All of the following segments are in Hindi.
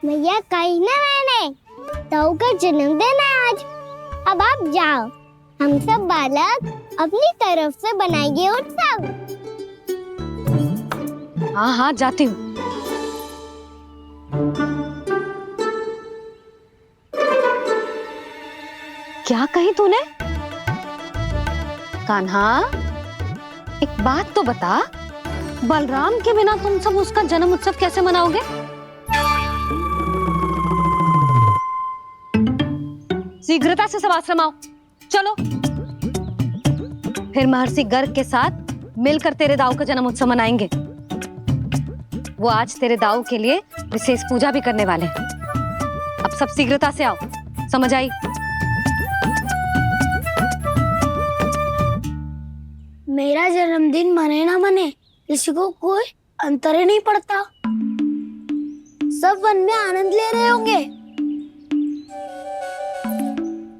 भैया कहीं ना मैंने ताऊ का जन्मदिन है आज। अब आप जाओ, हम सब बालक अपनी तरफ से बनाएंगे उत्सव। हाँ हाँ जाती हूँ। क्या कही तूने? कान्हा, एक बात तो बता, बलराम के बिना तुम सब उसका जन्म उत्सव कैसे मनाओगे? शीघ्रता से सब आश्रम आओ, चलो। फिर महर्षि गर्ग के साथ मिलकर तेरे दाऊ का जन्म उत्सव मनाएंगे। वो आज तेरे दाऊ के लिए विशेष पूजा भी करने वाले हैं। अब सब शीघ्रता से आओ, समझ आई? मेरा जन्मदिन मने ना मने, किसी को कोई अंतर ही नहीं पड़ता। सब वन में आनंद ले रहे होंगे।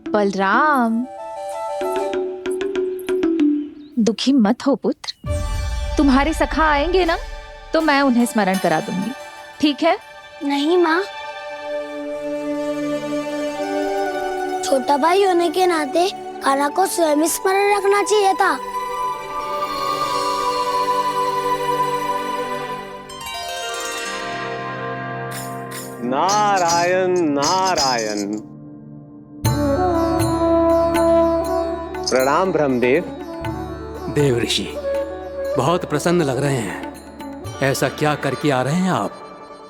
बलराम, दुखी मत हो पुत्र। तुम्हारे सखा आएंगे ना तो मैं उन्हें स्मरण करा दूंगी, ठीक है? नहीं माँ, छोटा भाई होने के नाते कान्हा को स्वयं स्मरण रखना चाहिए था। नारायण नारायण। प्रणाम ब्रह्मदेव। देव ऋषि, बहुत प्रसन्न लग रहे हैं। ऐसा क्या करके आ रहे हैं आप?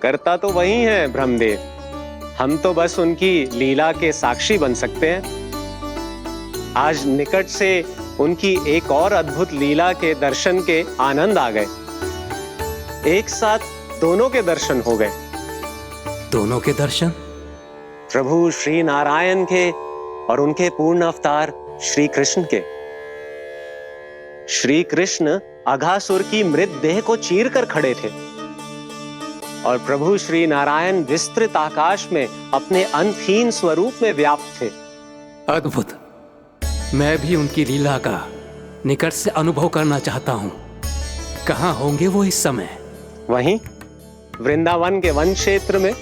करता तो वही है ब्रह्मदेव, हम तो बस उनकी लीला के साक्षी बन सकते हैं। आज निकट से उनकी एक और अद्भुत लीला के दर्शन के आनंद आ गए। एक साथ दोनों के दर्शन हो गए। दोनों के दर्शन? प्रभु श्री नारायण के और उनके पूर्ण अवतार श्री कृष्ण के। श्री कृष्ण अघासुर की मृत देह को चीर कर खड़े थे और प्रभु श्री नारायण विस्तृत आकाश में अपने अंतहीन स्वरूप में व्याप्त थे। अद्भुत। मैं भी उनकी लीला का निकट से अनुभव करना चाहता हूँ। कहाँ होंगे वो इस समय? वहीं वृंदावन के वन क्षेत्र में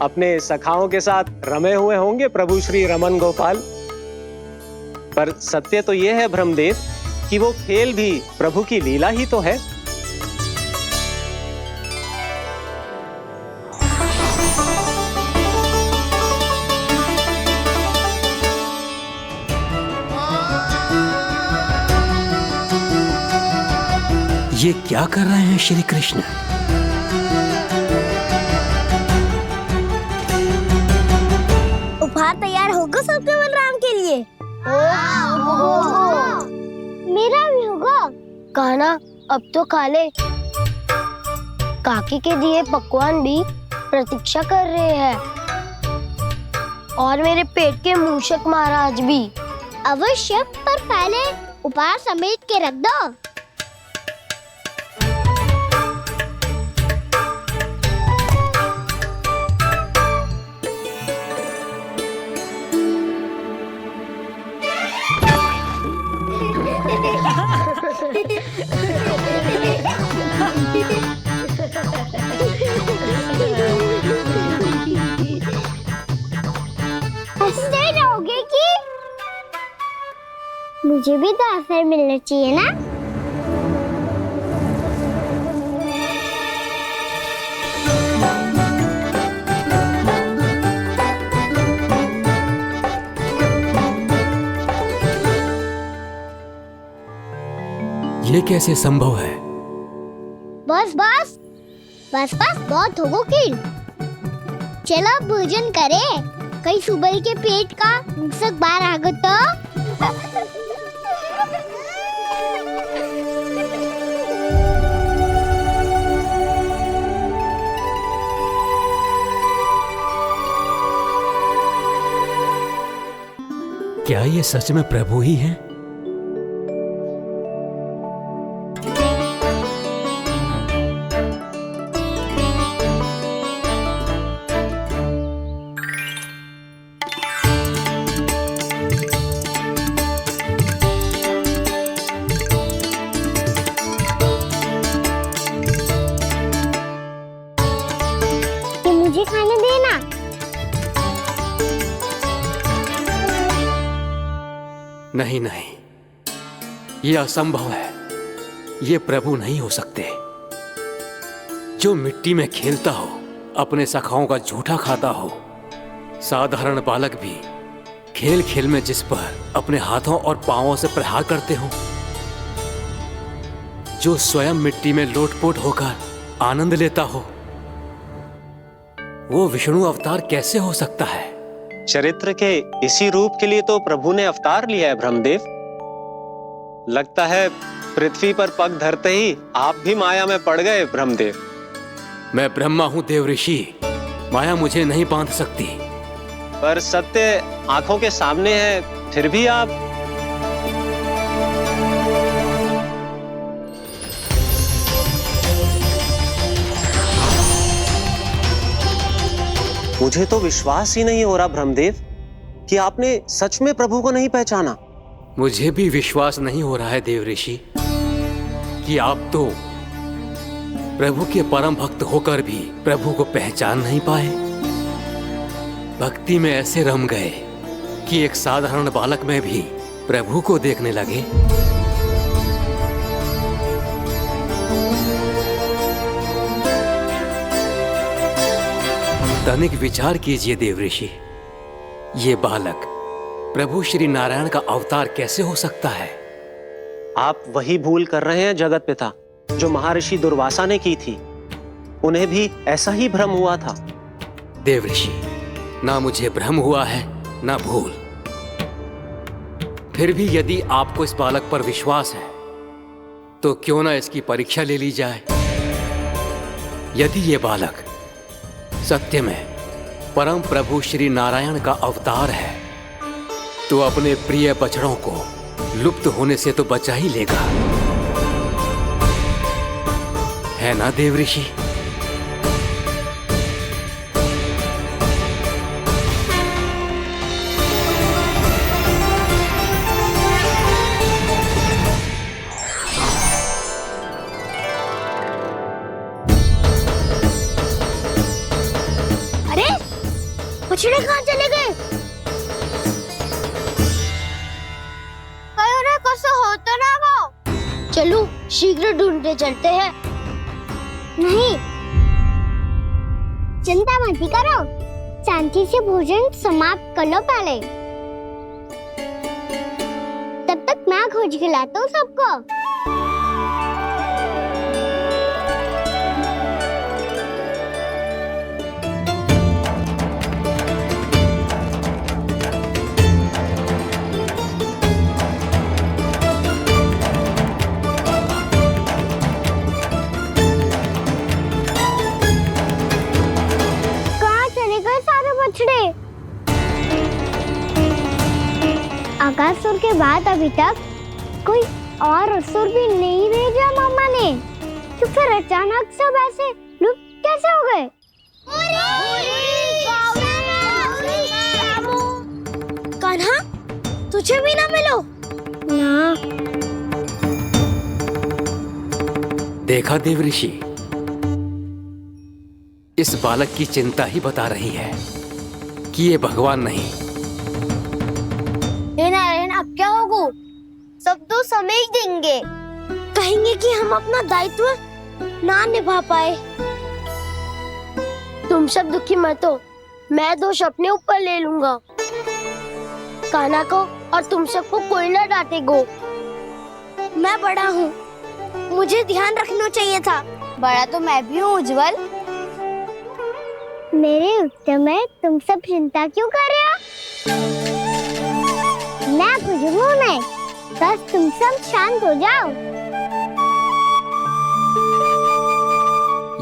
अपने सखाओं के साथ रमे हुए होंगे प्रभु श्री रमन गोपाल। पर सत्य तो यह है ब्रह्मदेव कि वो खेल भी प्रभु की लीला ही तो है। ये क्या कर रहे हैं श्री कृष्ण? उपहार तैयार होगा सबके बलराम के लिए? मेरा भी होगा। कान्हा अब तो खा ले। काकी के दिए पकवान भी प्रतीक्षा कर रहे हैं और मेरे पेट के मूषक महाराज भी। अवश्य, पर पहले उपहार समेट के रख दो। हंसते रहोगे कि? मुझे भी तो अवसर मिलना चाहिए ना। ये कैसे संभव है? बस बस बस बस बहुत होगो किल। चलो भोजन करे, कई सुबह के पेट का मूषक बाहर आ गया तो। क्या ये सच में प्रभु ही हैं? ये मुझे खाने देना। नहीं नहीं, ये असंभव है। ये प्रभु नहीं हो सकते। जो मिट्टी में खेलता हो, अपने सखाओं का झूठा खाता हो, साधारण बालक भी खेल खेल में जिस पर अपने हाथों और पांवों से प्रहार करते हो, जो स्वयं मिट्टी में लोटपोट होकर आनंद लेता हो, वो विष्णु अवतार कैसे हो सकता है? चरित्र के इसी रूप के लिए तो प्रभु ने अवतार लिया है ब्रह्मदेव। लगता है पृथ्वी पर पग धरते ही आप भी माया में पड़ गए ब्रह्मदेव। मैं ब्रह्मा हूं देव ऋषि, माया मुझे नहीं बांध सकती। पर सत्य आंखों के सामने है, फिर भी आप। मुझे तो विश्वास ही नहीं हो रहा ब्रह्मदेव कि आपने सच में प्रभु को नहीं पहचाना। मुझे भी विश्वास नहीं हो रहा है देव ऋषि कि आप तो प्रभु के परम भक्त होकर भी प्रभु को पहचान नहीं पाए। भक्ति में ऐसे रम गए कि एक साधारण बालक में भी प्रभु को देखने लगे। तनिक विचार कीजिए देव ऋषि, ये बालक प्रभु श्री नारायण का अवतार कैसे हो सकता है? आप वही भूल कर रहे हैं जगत पिता, जो महर्षि दुर्वासा ने की थी। उन्हें भी ऐसा ही भ्रम हुआ था। देव ऋषि, ना मुझे भ्रम हुआ है ना भूल। फिर भी यदि आपको इस बालक पर विश्वास है तो क्यों ना इसकी परीक्षा ले ली जाए। यदि ये बालक सत्य में परम प्रभु श्री नारायण का अवतार है तो अपने प्रिय बछड़ों को लुप्त होने से तो बचा ही लेगा, है ना देव ऋषि? अरे बछड़े कहाँ चले गए? हो तो ना वो। चलो शीघ्र ढूंढते चलते हैं। नहीं, चिंता मत करो, शांति से भोजन समाप्त कर लो पहले। तब तक मैं खोज के लाता हूँ सबको। आकासुर के बाद अभी तक कोई और असुर भी नहीं भेजा मामा ने, तो फिर अचानक सब ऐसे लुप्त कैसे हो गए? कान्हा, तुझे भी ना मिलो ना। देखा देव ऋषि, इस बालक की चिंता ही बता रही है कि ये भगवान नहीं। नारायण, अब क्या होगा? सब तो समझ देंगे, कहेंगे कि हम अपना दायित्व ना निभा पाए। तुम सब दुखी मत हो, मैं दोष अपने ऊपर ले लूंगा। कान्हा को और तुम सबको कोई ना डांटेगो। मैं बड़ा हूँ, मुझे ध्यान रखना चाहिए था। बड़ा तो मैं भी हूँ उज्जवल। मेरे उत्तर में तुम सब चिंता क्यों कर रहे हो? मैं बुझूंगा नहीं, बस तुम सब शांत हो जाओ।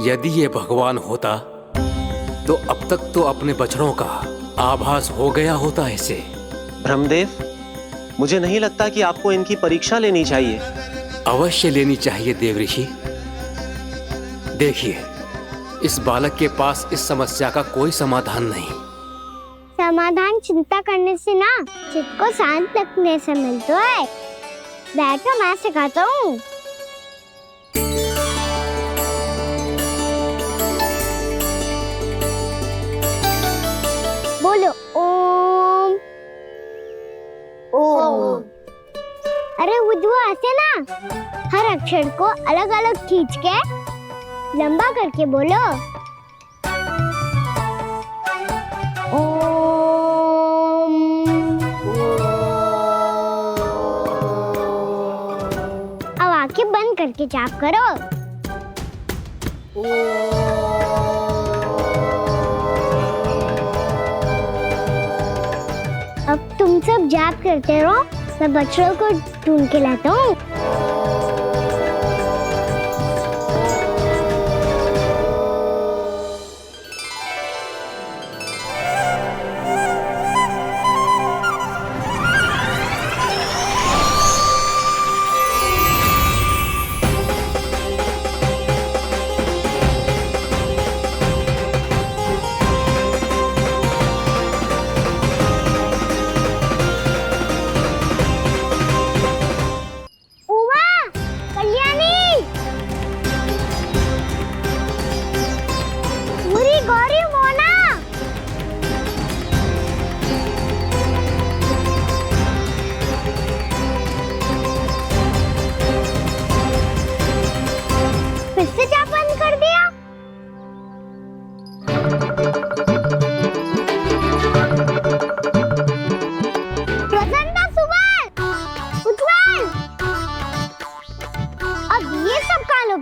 यदि ये भगवान होता तो अब तक तो अपने बछड़ों का आभास हो गया होता इसे। ब्रह्मदेव, मुझे नहीं लगता कि आपको इनकी परीक्षा लेनी चाहिए। अवश्य लेनी चाहिए देव ऋषि। देखिए, इस बालक के पास इस समस्या का कोई समाधान नहीं। समाधान चिंता करने से ना, चित्त को शांत रखने से मिलता है। बैठो, मैं सिखाता हूँ। बोलो ओम। ओम। अरे उद्धू ऐसे ना हर अक्षर को अलग अलग खींच के लंबा करके बोलो। ओम। अब आंखें बंद करके जाप करो। अब तुम सब जाप करते रहो, मैं बच्चों को ढूंढ के लाता हूँ।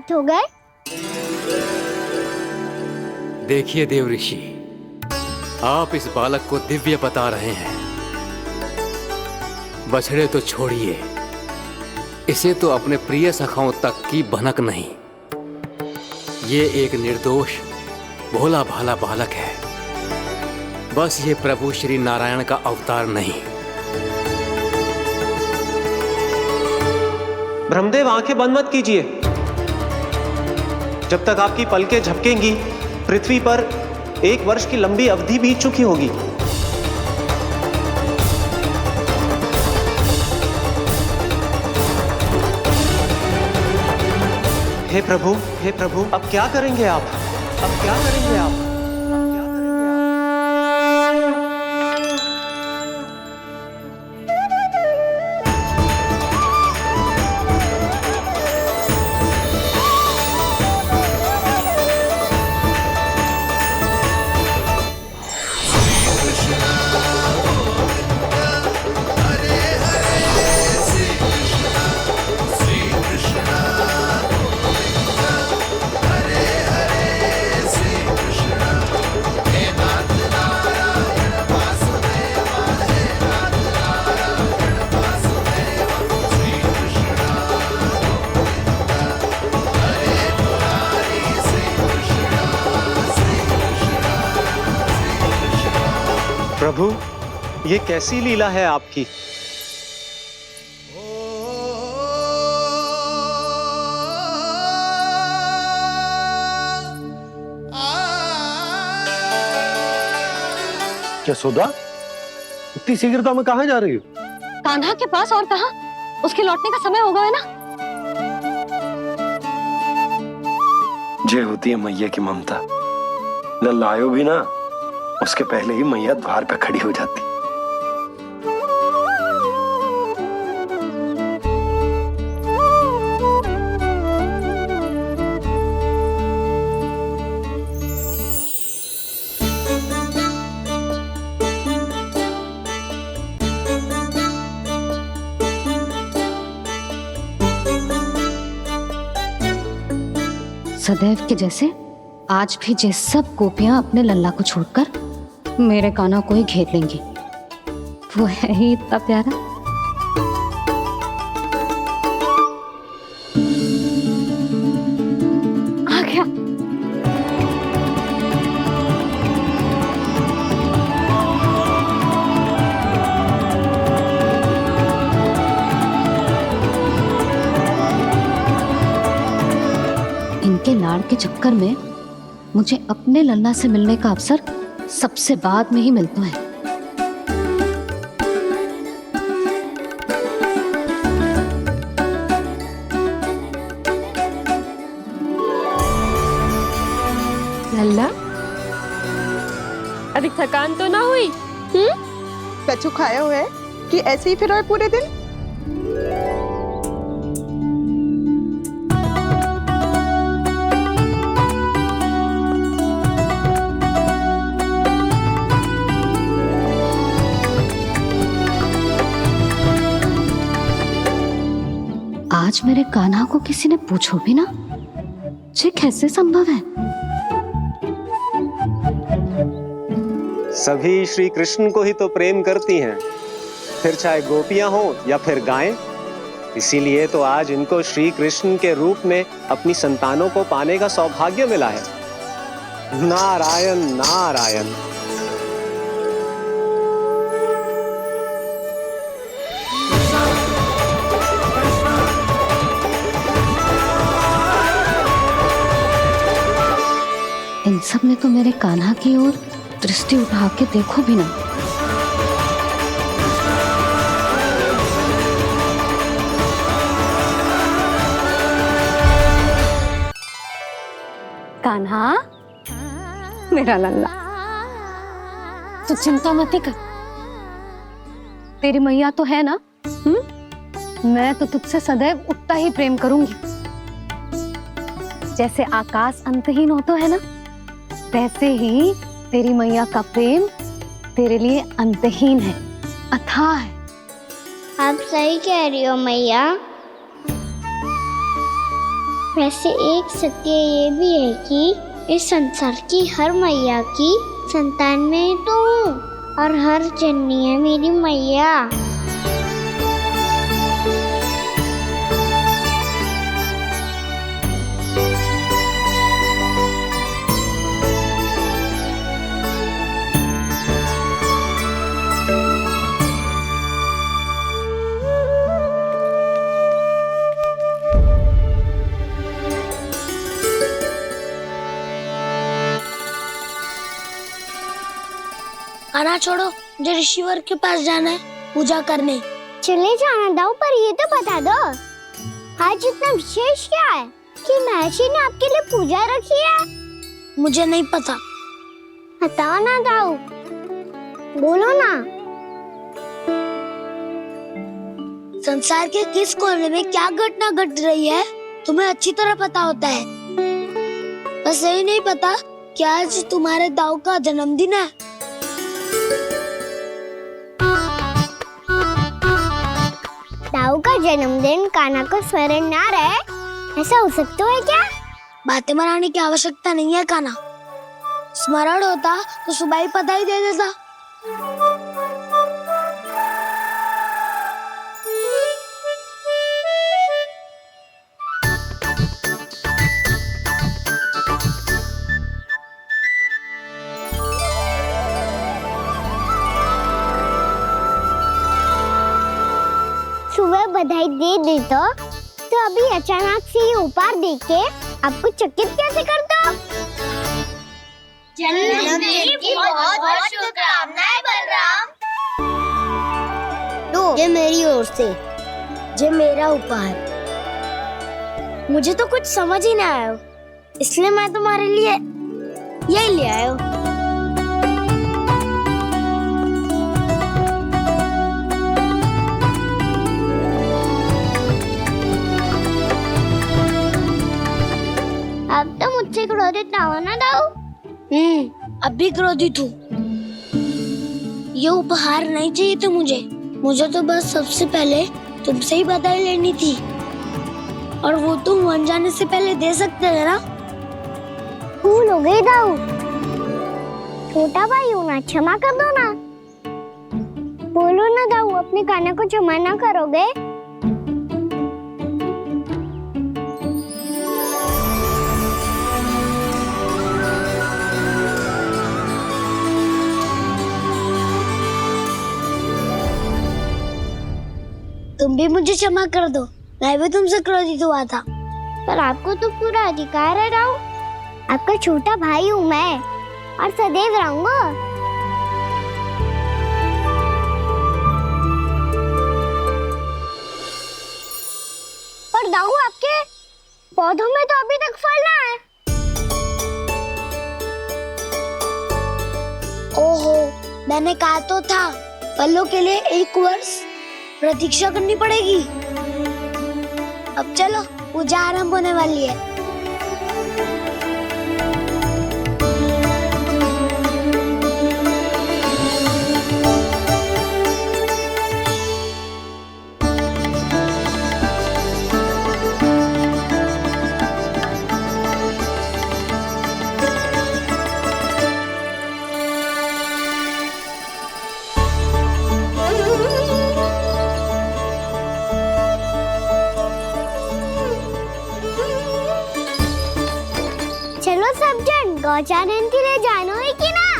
हो गए। देखिए देव ऋषि, आप इस बालक को दिव्य बता रहे हैं। बछड़े तो छोड़िए, इसे तो अपने प्रिय सखाओं तक की भनक नहीं। ये एक निर्दोष भोला भाला बालक है, बस ये प्रभु श्री नारायण का अवतार नहीं। ब्रह्मदेव, आंखें बंद मत कीजिए। जब तक आपकी पलकें झपकेंगी, पृथ्वी पर 1 वर्ष की लंबी अवधि बीत चुकी होगी। हे प्रभु, अब क्या करेंगे आप? अब क्या करेंगे आप? प्रभु, ये कैसी लीला है आपकी? यशोदा, इतनी शीघ्रता में कहाँ जा रही हो? कान्हा के पास, और कहाँ? उसके लौटने का समय हो गया है ना। जे होती है मैया की ममता, लल्लायो भी ना, उसके पहले ही मैया द्वार पे खड़ी हो जाती। सदैव के जैसे आज भी जे सब गोपियां अपने लल्ला को छोड़कर मेरे कान्हा को ही घेर लेंगी। वो है ही इतना प्यारा। आ गया। इनके लाड़ के चक्कर में मुझे अपने लल्ला से मिलने का अवसर सबसे बाद में ही मिलता है। लल्ला, अधिक थकान तो ना हुई? कछु खाया हुआ है कि ऐसे ही फिर रहे पूरे दिन? आज मेरे कान्हा को किसी ने पूछो भी ना, ये कैसे संभव है? सभी श्री कृष्ण को ही तो प्रेम करती हैं, फिर चाहे गोपियां हो या फिर गायें। इसीलिए तो आज इनको श्री कृष्ण के रूप में अपनी संतानों को पाने का सौभाग्य मिला है। नारायण नारायण। इन सब ने तो मेरे कान्हा की ओर दृष्टि उठा के देखो भी ना। कान्हा मेरा लल्ला, तू चिंता मत कर, तेरी मैया तो है ना। मैं तो तुझसे सदैव उतना ही प्रेम करूंगी। जैसे आकाश अंतहीन होता है ना, वैसे ही तेरी मैया का प्रेम तेरे लिए अंतहीन है, अथाह है। आप सही कह रही हो मैया। वैसे एक सत्य ये भी है कि इस संसार की हर मैया की संतान में तो हूँ, और हर जननी है मेरी मैया। खाना छोड़ो, मुझे ऋषिवर के पास जाना है पूजा करने। चले जाना दाऊ, पर ये तो बता दो आज इतना विशेष क्या है कि महर्षि ने आपके लिए पूजा रखी है? मुझे नहीं पता। बताओ ना दाऊ, बोलो ना। संसार के किस कोने में क्या घटना घट रही है तुम्हें अच्छी तरह पता होता है। बस यही नहीं पता कि आज तुम्हारे दाऊ का जन्मदिन है। दाऊ का जन्मदिन कान्हा को स्मरण ना रहे, ऐसा हो सकता है क्या? बातें बनाने की आवश्यकता नहीं है कान्हा। स्मरण होता तो सुबह ही पता ही दे देता। सुबह बधाई दे देता तो अभी अचानक से ये उपहार देख के आपको चकित कैसे करता? जन्मदिन की बहुत-बहुत शुभकामनाएं बलराम। लो, ये मेरी ओर से। ये मेरा उपहार। मुझे तो कुछ समझ ही ना आया, इसलिए मैं तुम्हारे लिए यही ले आया हूँ। अब तो मुझसे क्रोधित ना हो ना दाऊ। अब भी क्रोधित हूँ। ये उपहार नहीं चाहिए था मुझे तो बस सबसे पहले तुमसे ही बधाई लेनी थी, और वो तुम बन जाने से पहले दे सकते थे ना। भूल हो गई दाऊ, छोटा भाई हूँ ना, क्षमा कर दो ना। बोलो ना दाऊ, अपने कान्हा को क्षमा ना करोगे? तुम भी मुझे क्षमा कर दो, मैं भी तुमसे क्रोधित हुआ था। पर आपको तो पूरा अधिकार है दाऊ। आपका छोटा भाई हूँ मैं, और सदैव रहूंगा। पर दाऊ, आपके पौधों में तो अभी तक फल ना है। ओहो, मैंने कहा तो था फलों के लिए 1 वर्ष प्रतीक्षा करनी पड़ेगी। अब चलो, पूजा आरंभ होने वाली है। चलो सब जन गौचारण के लिए जानो है कि ना?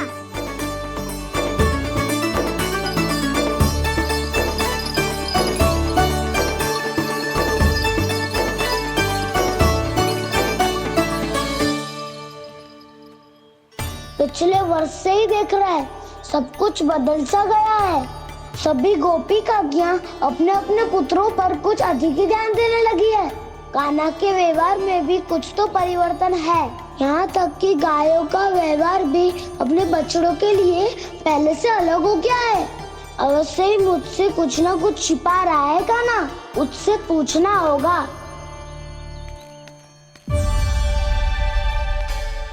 पिछले वर्ष से ही देख रहा है, सब कुछ बदल सा गया है। सभी गोपी काकियां अपने अपने पुत्रों पर कुछ अधिक ही ध्यान देने लगी है। कान्हा के व्यवहार में भी कुछ तो परिवर्तन है। यहाँ तक कि गायों का व्यवहार भी अपने बछड़ों के लिए पहले से अलग हो गया है। अवश्य ही मुझसे कुछ ना कुछ छिपा रहा है कान्हा, उससे पूछना होगा।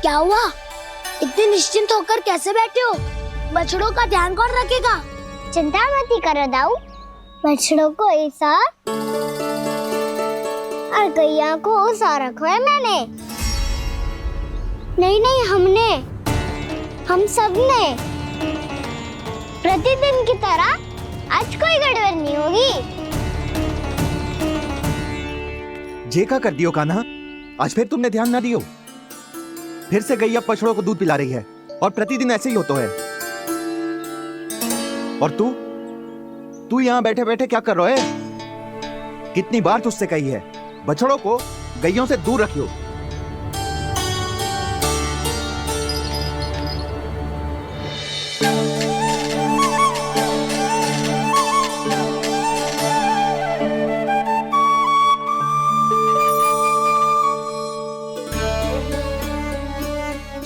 क्या हुआ? इतने निश्चिंत होकर कैसे बैठे हो? बछड़ों का ध्यान कौन रखेगा? चिंता मत करो दाऊ, बछड़ों को ऐसा और गैया को ऐसा रखो है मैंने। नहीं, हम सब ने प्रतिदिन की तरह आज कोई गड़बड़ नहीं होगी। जे का कर दियो कान्हा, आज फिर तुमने ध्यान ना दियो। फिर से गैया बछड़ों को दूध पिला रही है और प्रतिदिन ऐसे ही होता है। और तू यहाँ बैठे बैठे क्या कर रहा है? कितनी बार तुझसे कही है बछड़ों को गैयों से दूर रखियो।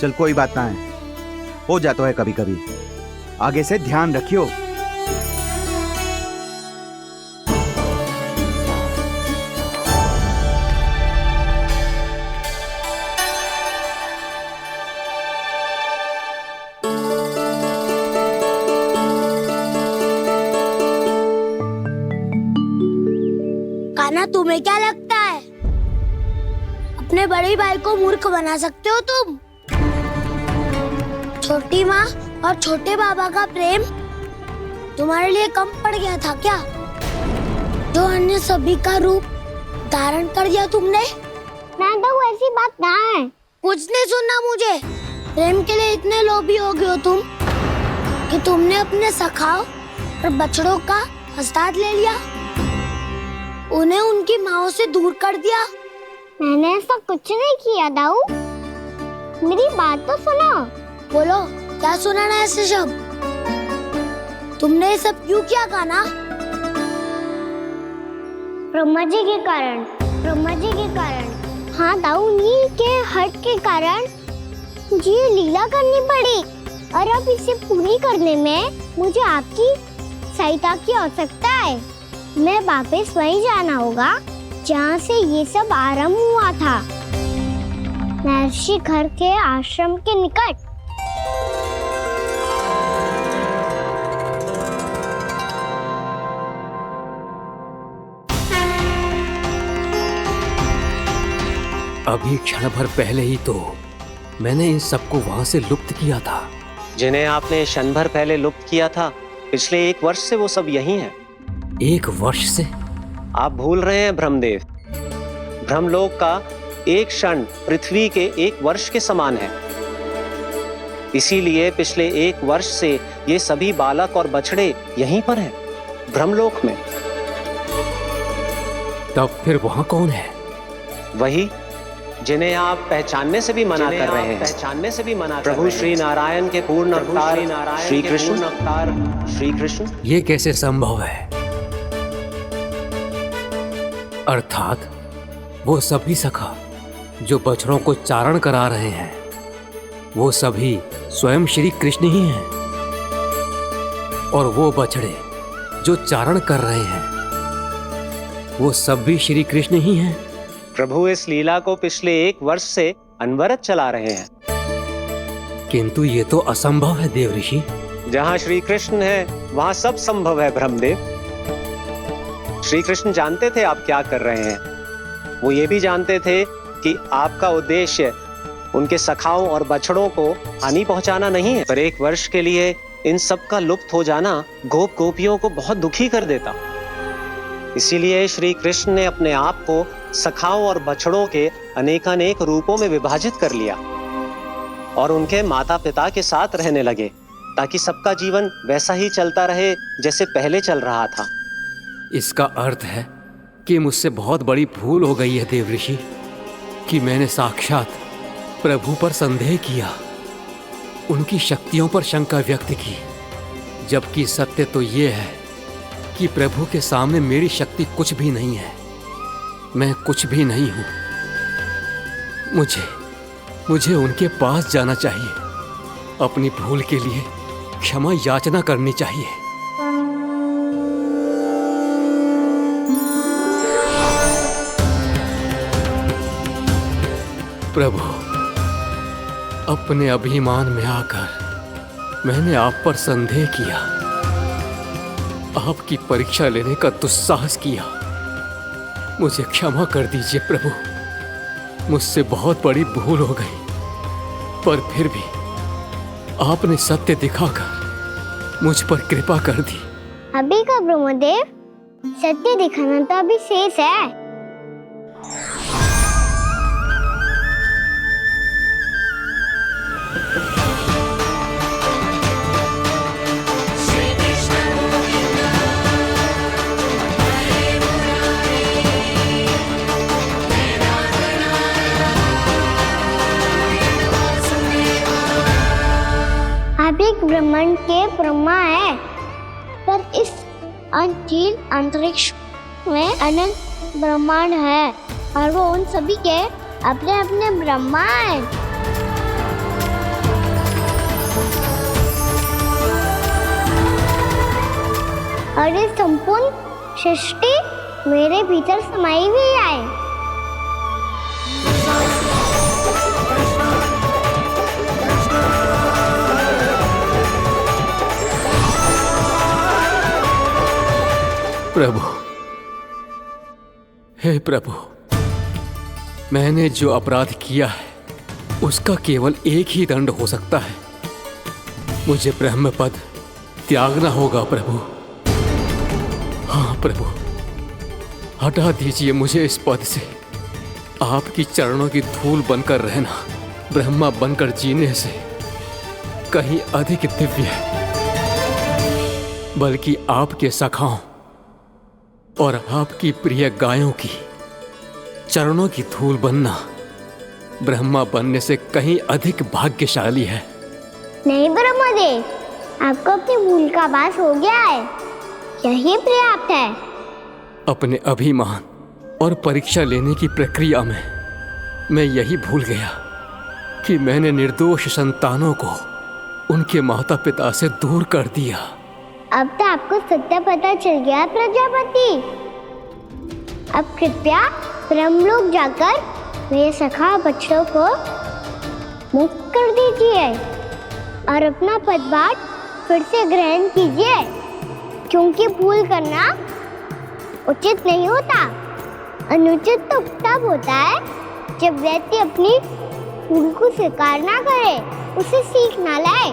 चल कोई बात ना है, हो जाता है कभी कभी। आगे से ध्यान रखियो। कान्हा, तुम्हें क्या लगता है अपने बड़े भाई को मूर्ख बना सकते हो तुम? छोटी माँ और छोटे बाबा का प्रेम तुम्हारे लिए कम पड़ गया था क्या? जो अन्य सभी का रूप धारण कर दिया तुमने? ना तो ऐसी बात ना है। कुछ नहीं सुनना मुझे। प्रेम के लिए इतने लोभी हो गए हो तुम कि तुमने अपने सखाओं और बछड़ों का हस्ताक्षर ले लिया, उन्हें उनकी माँओं से दूर कर दिया। मैंने ऐसा कुछ नहीं किया दाऊ, मेरी बात तो सुनो। बोलो, क्या सुनाना है ऐसे शब्द? तुमने ये सब क्यों किया कान्हा? ब्रह्मा जी के कारण। हाँ दाऊ, उन्हीं के हट के कारण मुझे ये लीला करनी पड़ी, और अब इसे पूरी करने में मुझे आपकी सहायता की आवश्यकता है। मैं वापस वहीं जाना होगा जहाँ से ये सब आरंभ हुआ था, महर्षि घर के आश्रम के निकट। अभी क्षण भर पहले ही तो मैंने इन सबको वहां से लुप्त किया था। जिन्हें आपने क्षण भर पहले लुप्त किया था, पिछले 1 वर्ष से वो सब यहीं हैं। 1 वर्ष से? आप भूल रहे हैं ब्रह्मदेव, ब्रह्मलोक का एक क्षण पृथ्वी के 1 वर्ष के समान है। इसीलिए पिछले 1 वर्ष से ये सभी बालक और बछड़े यहीं पर हैं, ब्रह्मलोक में। तब फिर वहां कौन है? वही जिन्हें आप पहचानने से भी मना कर रहे हैं, प्रभु श्री नारायण के पूर्ण अवतार श्री कृष्ण। ये कैसे संभव है? अर्थात वो सभी सखा जो बछड़ों को चारण करा रहे हैं, वो सभी स्वयं श्री कृष्ण ही हैं। और वो बछड़े जो चारण कर रहे हैं वो सब भी श्री कृष्ण ही हैं। प्रभु इस लीला को पिछले 1 वर्ष से अनवरत चला रहे हैं। किंतु ये तो असंभव है देव ऋषि। जहाँ श्री कृष्ण है वहाँ सब संभव है ब्रह्मदेव। श्री कृष्ण जानते थे आप क्या कर रहे हैं। वो ये भी जानते थे कि आपका उद्देश्य उनके सखाओं और बछड़ों को हानि पहुंचाना नहीं है, पर 1 वर्ष के लिए इन सब का लुप्त हो जाना गोप गोपियों को बहुत दुखी कर देता। इसीलिए श्री कृष्ण ने अपने आप को सखाओं और बछड़ों के अनेकानेक रूपों में विभाजित कर लिया और उनके माता पिता के साथ रहने लगे, ताकि सबका जीवन वैसा ही चलता रहे जैसे पहले चल रहा था। इसका अर्थ है कि मुझसे बहुत बड़ी भूल हो गई है देव ऋषि, कि मैंने साक्षात प्रभु पर संदेह किया, उनकी शक्तियों पर शंका व्यक्त की, जबकि सत्य तो ये है कि प्रभु के सामने मेरी शक्ति कुछ भी नहीं है। मैं कुछ भी नहीं हूं। मुझे उनके पास जाना चाहिए, अपनी भूल के लिए क्षमा याचना करनी चाहिए। प्रभु, अपने अभिमान में आकर मैंने आप पर संदेह किया, आपकी परीक्षा लेने का दुस्साहस किया। मुझे क्षमा कर दीजिए प्रभु, मुझसे बहुत बड़ी भूल हो गई, पर फिर भी आपने सत्य दिखाकर मुझ पर कृपा कर दी। अभी का ब्रह्मदेव, सत्य दिखाना तो अभी शेष है। आप एक ब्रह्मांड के ब्रह्मा है, पर इस अनंत अंतरिक्ष में अनंत ब्रह्मांड है और वो उन सभी के अपने अपने ब्रह्मा हैं। और ये संपूर्ण सृष्टि मेरे भीतर समाई हुई है। प्रभु, हे प्रभु, मैंने जो अपराध किया है उसका केवल एक ही दंड हो सकता है। मुझे ब्रह्म पद त्यागना होगा प्रभु। हाँ प्रभु, हटा दीजिए मुझे इस पद से। आपकी चरणों की धूल बनकर रहना ब्रह्मा बनकर जीने से कहीं अधिक दिव्य है। बल्कि आपके सखाओं और आपकी प्रिय गायों की चरणों की धूल बनना ब्रह्मा बनने से कहीं अधिक भाग्यशाली है। नहीं ब्रह्मदेव, आपको अपनी भूल का आभास हो गया है, यही पर्याप्त है। अपने अभिमान और परीक्षा लेने की प्रक्रिया में मैं यही भूल गया कि मैंने निर्दोष संतानों को उनके माता पिता से दूर कर दिया। अब तो आपको सत्य पता चल गया प्रजापति। अब कृपया ब्रह्मलोक जाकर मेरे सखा बच्चों को मुक्त कर दीजिए और अपना पदभार फिर से ग्रहण कीजिए, क्योंकि भूल करना उचित नहीं होता। अनुचित तो तब होता है जब व्यक्ति अपनी भूल को स्वीकार ना करे, उसे सीख ना लाए।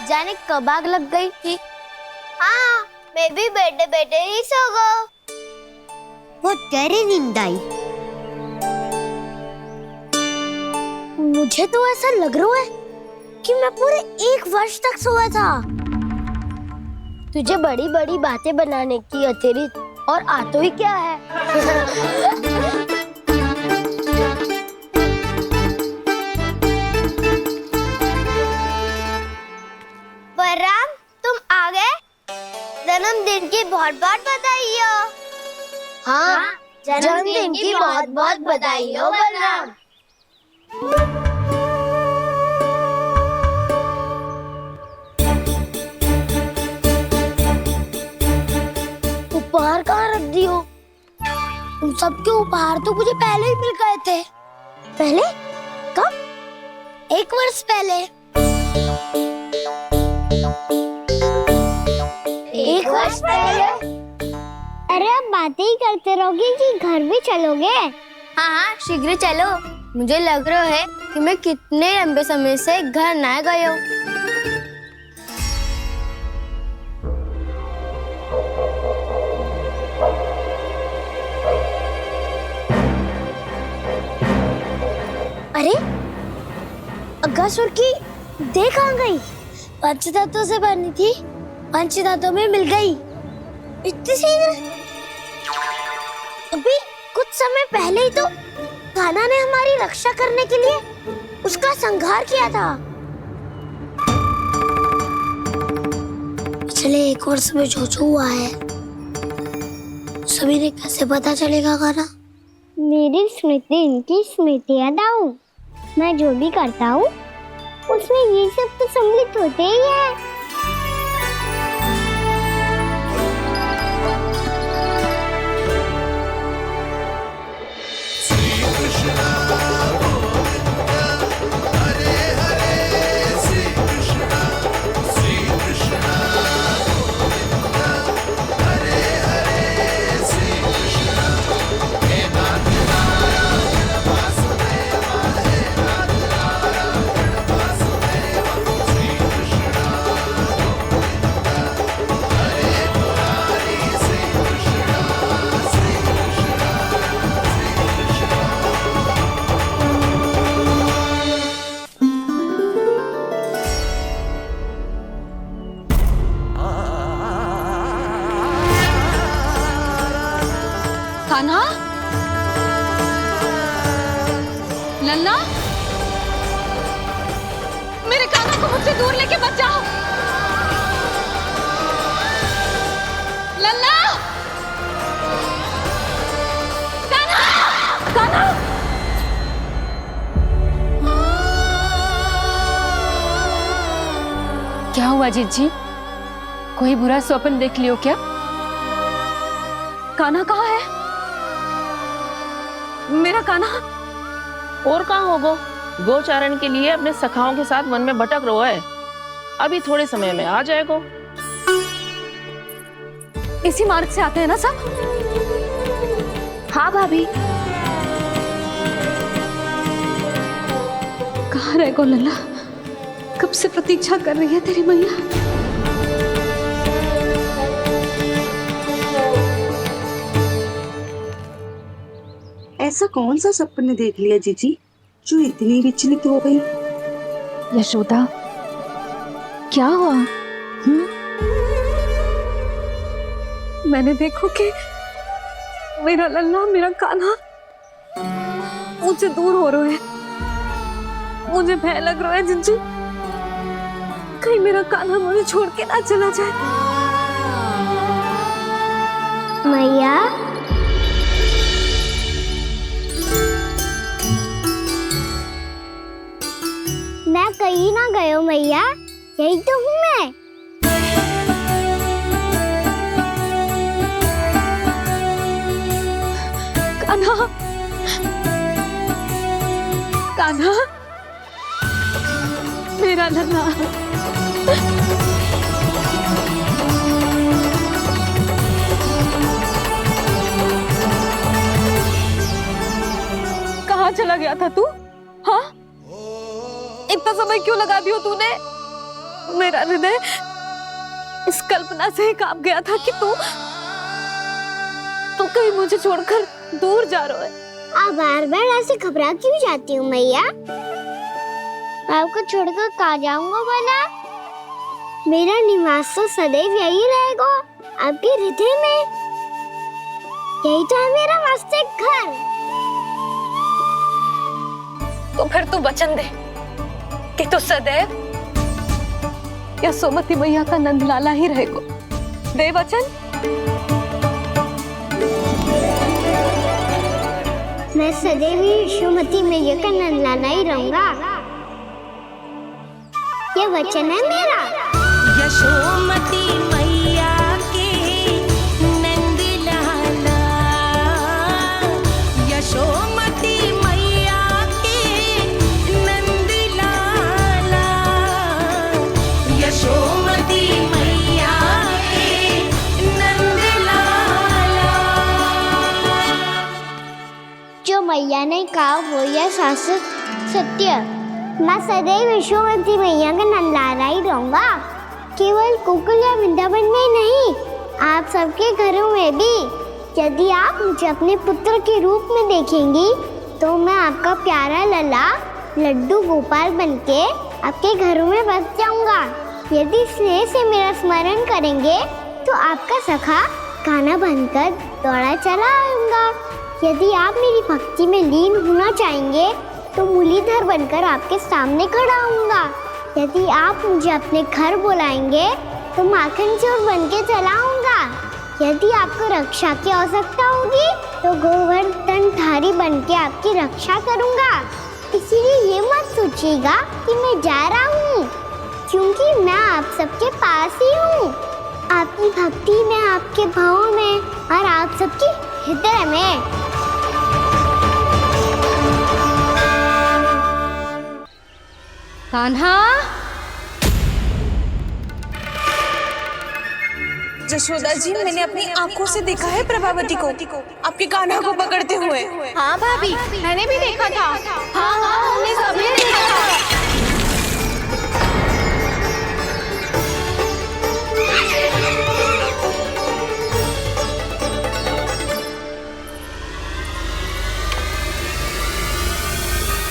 जाने कब आग लग गई थी। हाँ, मैं भी बैठे बैठे ही सो गया। वो तेरी नींद आई। मुझे तो ऐसा लग रहा है कि मैं पूरे 1 वर्ष तक सोया था। तुझे बड़ी बड़ी बातें बनाने की अतिरिक्त और आता ही क्या है? बलराम, तुम आ गए? जन्मदिन की बहुत बहुत बधाई हो। हाँ, जन्मदिन की बहुत बहुत बधाई हो बलराम। उपहार कहाँ रख दी हो? तुम सबके उपहार तो मुझे पहले ही मिल गए थे। पहले? कब? 1 वर्ष पहले। 1 वर्ष पहले? अरे अब बातें ही करते रहोगे कि घर भी चलोगे? हाँ हाँ, शीघ्र चलो। मुझे लग रहा है कि मैं कितने लंबे समय से घर ना गए हूँ। अरे अगासुर की देह कहाँ गई? पंचतत्वों से बनी थी, पंचतत्वों में मिल गई। इतनी शीघ्र? अभी कुछ समय पहले ही तो कान्हा ने हमारी रक्षा करने के लिए उसका संहार किया था। पिछले 1 वर्ष में जो जो हुआ है सभी ने कैसे पता चलेगा कान्हा? मेरी स्मृति इनकी स्मृति अदाऊं। मैं जो भी करता हूँ उसमें ये सब तो सम्मिलित होते ही है। कान्हा, लल्ला, मेरे कान्हा को मुझसे दूर लेके मत जाओ। लल्ला, कान्हा, कान्हा। क्या हुआ जीजी? कोई बुरा स्वप्न देख लियो क्या? कान्हा कहाँ है? मेरा कान्हा? और कहाँ होगो? गोचारण के लिए अपने सखाओं के साथ वन में भटक रहा है। अभी थोड़े समय में आ जाएगा। इसी मार्ग से आते हैं ना सब? हाँ भाभी। कहाँ रह गो लल्ला? कब से प्रतीक्षा कर रही है तेरी मैया। ऐसा कौन सा सपने देख लिया जीजी जो इतनी विचलित हो गई? यशोदा, क्या हुआ? मैंने देखो कि मेरा लल्ला, मेरा कान्हा मुझसे दूर हो रहे हैं। मुझे भय लग रहा है जिज्जी, कहीं मेरा कान्हा मुझे छोड़ के ना चला जाए। मैया, मैं कहीं ना गयो मैया, यही तो हूँ मैं। कान्हा, कान्हा, मेरा लल्ला। कहाँ चला गया था तू? हाँ, इतना समय क्यों लगा दियो तूने? मेरा हृदय इस कल्पना से ही कांप गया था कि तू कहीं मुझे छोड़कर दूर जा रहा है। आप बार बार ऐसे घबरा क्यों जाती हूँ मैया? आपको छोड़कर कहाँ जाऊंगा भला? मेरा निवास तो सदैव यही रहेगा, आपके हृदय में। यही तो है मेरा वास्तविक घर। तो फिर तू वचन दे कि तू सदैव यशोमती मैया का नंदलाला ही रहेगा। दे वचन। मैं सदैव यशोमती मैया का नंदलाला ही रहूंगा। ये वचन है मेरा। यशोमती मैया के नंदलाला, यशोमती मैया के नंदलाला, यशोमती मैया के नंदलाला। जो मैया ने कहा वो यह शाश्वत सत्य। मैं सदैव यशोमती मैया का नंदलाला ही रहूंगा। केवल गोकुल या वृंदावन में नहीं, आप सबके घरों में भी। यदि आप मुझे अपने पुत्र के रूप में देखेंगी तो मैं आपका प्यारा लला लड्डू गोपाल बनके आपके घरों में बस जाऊंगा। यदि स्नेह से मेरा स्मरण करेंगे तो आपका सखा गाना बनकर दौड़ा चला आऊंगा। यदि आप मेरी भक्ति में लीन होना चाहेंगे तो मुरलीधर बनकर आपके सामने खड़ा होऊंगा। यदि आप मुझे अपने घर बुलाएंगे तो माखन चोर बनके चला आऊंगा। यदि आपको रक्षा की आवश्यकता होगी तो गोवर्धनधारी बनके आपकी रक्षा करूंगा। इसीलिए ये मत सोचिएगा कि मैं जा रहा हूँ, क्योंकि मैं आप सबके पास ही हूँ। आपकी भक्ति में, आपके भावों में और आप सबके हृदय में। कान्हा, जशोदा जी, मैंने अपनी आंखों से देखा है प्रभावती को आपके कान्हा को पकड़ते हुए। हाँ भाभी, मैंने भी देखा था। हाँ हाँ, हमने सभी देखा था।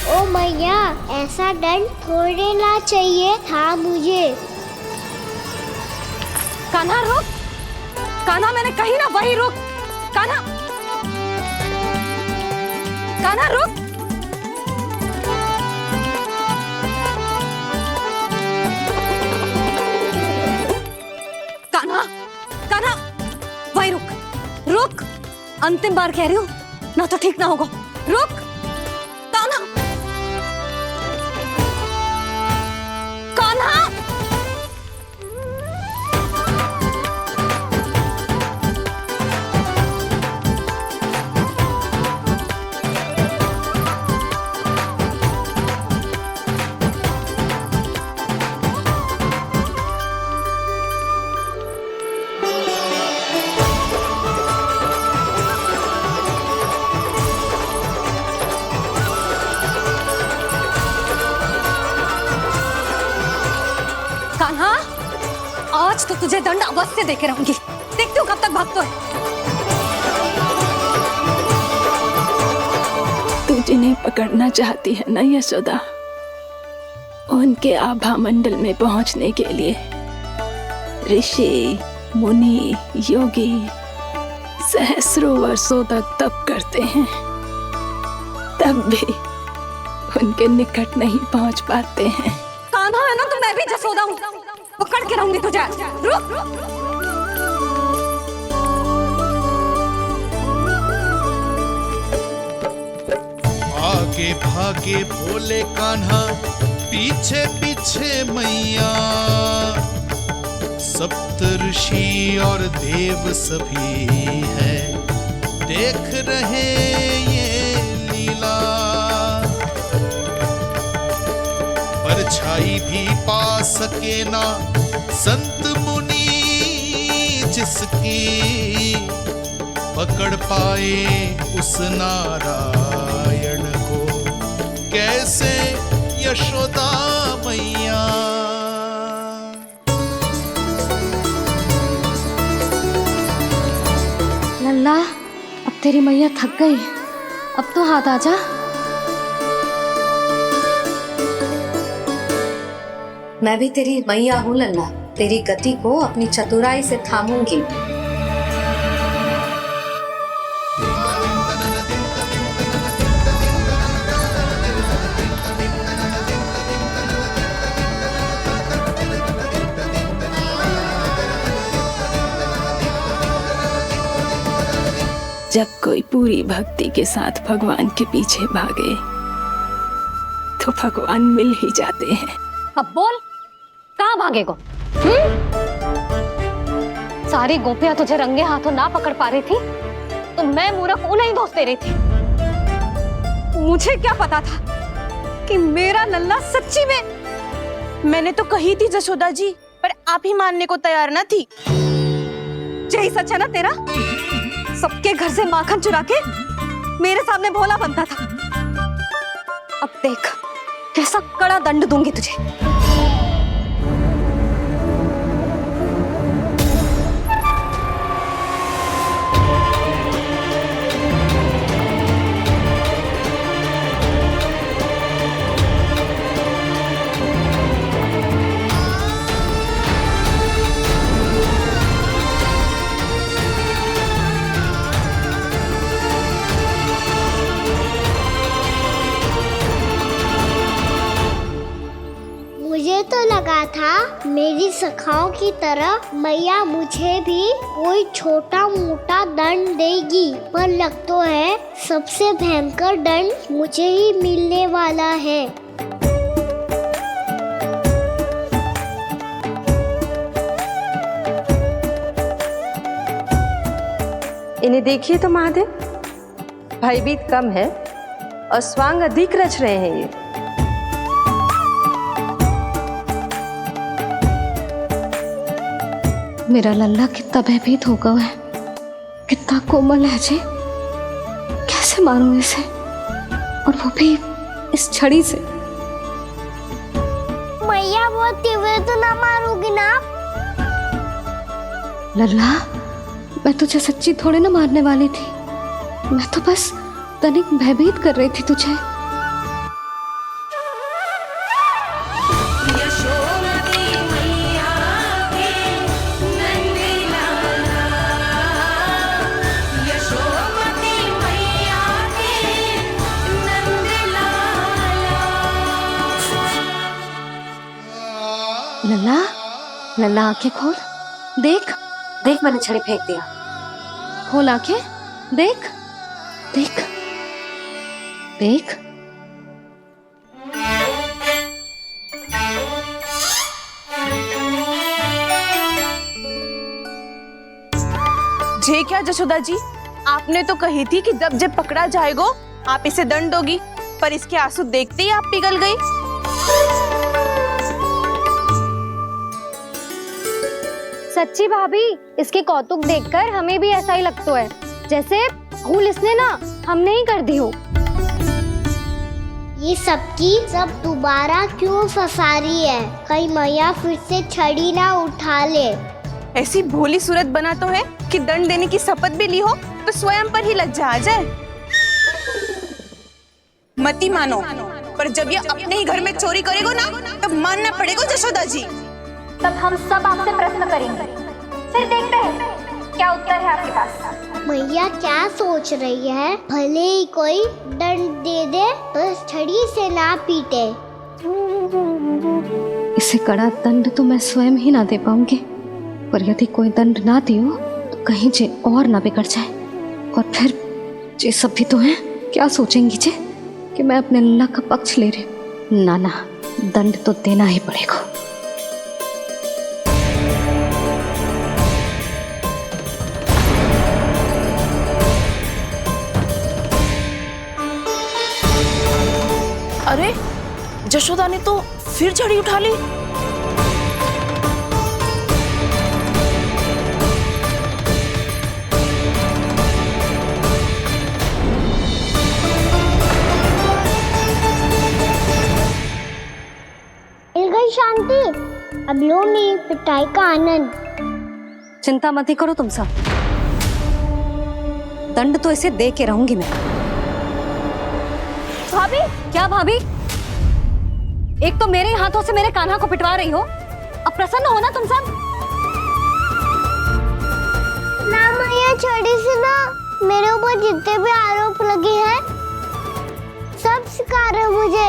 ओ मैया, ऐसा दंड थोड़े ना चाहिए था मुझे। कान्हा रुक, कान्हा मैंने कही ना वही रुक। कान्हा, कान्हा रुक। कान्हा, कान्हा वही रुक, रुक। अंतिम बार कह रही हूँ, ना तो ठीक ना होगा। रुक कान्हा, कान्हा। कान्हा, आज तो तुझे दंड अवश्य देके रहूंगी। देखती हूँ कब तक भागता है। तू जिन्हें पकड़ना चाहती है ना यशोदा, उनके आभा मंडल में पहुंचने के लिए ऋषि, मुनि, योगी सहस्रों वर्षों तक तप करते हैं, तब भी उनके निकट नहीं पहुंच पाते हैं। कान्हा है ना, तो मैं भी जसोदा हूँ, पकड़ के रहूंगी तुझे। रुक। आगे भागे भोले कान्हा, पीछे पीछे मैया, सप्तऋषि और देव सभी है देख रहे ये लीला। परछाई भी पा सके ना संत मुनि जिसकी, पकड़ पाए उस नारायण को कैसे यशोदा मैया। लल्ला, अब तेरी मैया थक गई, अब तो हाथ आजा। मैं भी तेरी मैया हूँ लल्ला, तेरी गति को अपनी चतुराई से थामूंगी। जब कोई पूरी भक्ति के साथ भगवान के पीछे भागे तो भगवान मिल ही जाते हैं। अब बोल, कहाँ भागेगो? सारी गोपियां तुझे रंगे हाथों ना पकड़ पा रही थी तो मैं मूर्ख उन्हें ही दोष दे रही थी। मुझे क्या पता था कि मेरा लल्ला सच्ची में। मैंने तो कही थी जशोदा जी, पर आप ही मानने को तैयार न थी। यही सच है ना तेरा? सबके घर से माखन चुरा के मेरे सामने भोला बनता था। अब देख कैसा कड़ा दंड दूंगी तुझे। मुझे तो लगा था मेरी सखाओं की तरह मैया मुझे भी कोई छोटा मोटा दंड देगी, पर लग तो है सबसे भयंकर दंड मुझे ही मिलने वाला है। इन्हें देखिए तो महादेव, भयभीत कम है और स्वांग अधिक रच रहे हैं ये। मेरा लल्ला कितना भयभीत होगा है, कितना कोमल है जी। कैसे मारूं इसे, और वो भी इस छड़ी से। मैया बहुत तीव्र तो ना मारोगी ना? लल्ला, मैं तुझे सच्ची थोड़े ना मारने वाली थी, मैं तो बस तनिक भयभीत कर रही थी तुझे। लल्ला, लल्ला आंखें खोल, देख देख मैंने छड़ी फेंक दिया। खोल आंखें, देख देख देख। जे क्या जशोदा जी, आपने तो कही थी कि जब पकड़ा जाएगा आप इसे दंड दोगी, पर इसके आंसू देखते ही आप पिघल गई। सच्ची भाभी, इसके कौतुक देखकर हमें भी ऐसा ही लगता है जैसे भूल इसने ना हमने ही कर दी हो। ये सबकी सब दोबारा क्यों फंसा रही है? कहीं मैया फिर से छड़ी ना उठा ले। ऐसी भोली सूरत बना तो है कि दंड देने की शपथ भी ली हो तो स्वयं पर ही लज्जा आ जाए। मती मानो, पर जब ये अपने ही घर में चोरी करेगा ना तब मानना पड़ेगा जशोदा जी। तब हम सब आपसे प्रश्न करेंगे, फिर देखते हैं क्या उत्तर है आपके पास। मैया क्या सोच रही है? भले ही कोई दंड दे दे, बस छड़ी से ना पीटे। इसे कड़ा दंड तो मैं स्वयं ही ना दे पाऊंगी, पर यदि कोई दंड ना दियो तो कहीं जे और ना बिगड़ जाए, और फिर जे सब भी तो हैं, क्या सोचेंगी जे कि मैं अपने लल्ला का पक्ष ले रही। ना ना, दंड तो देना ही पड़ेगा। अरे जशोदा ने तो फिर छड़ी उठा ली। मिल गई शांति, अब लो मेरी पिटाई का आनंद। चिंता मत ही करो तुम सब, दंड तो इसे दे के रहूंगी मैं। भाभी, क्या भाभी? एक तो मेरे हाथों से मेरे कान्हा को पिटवा रही हो, अब प्रसन्न हो ना तुम सब? ना मैया, छोड़ी सी ना, मेरे ऊपर जितने भी आरोप लगे हैं सब स्वीकार है मुझे,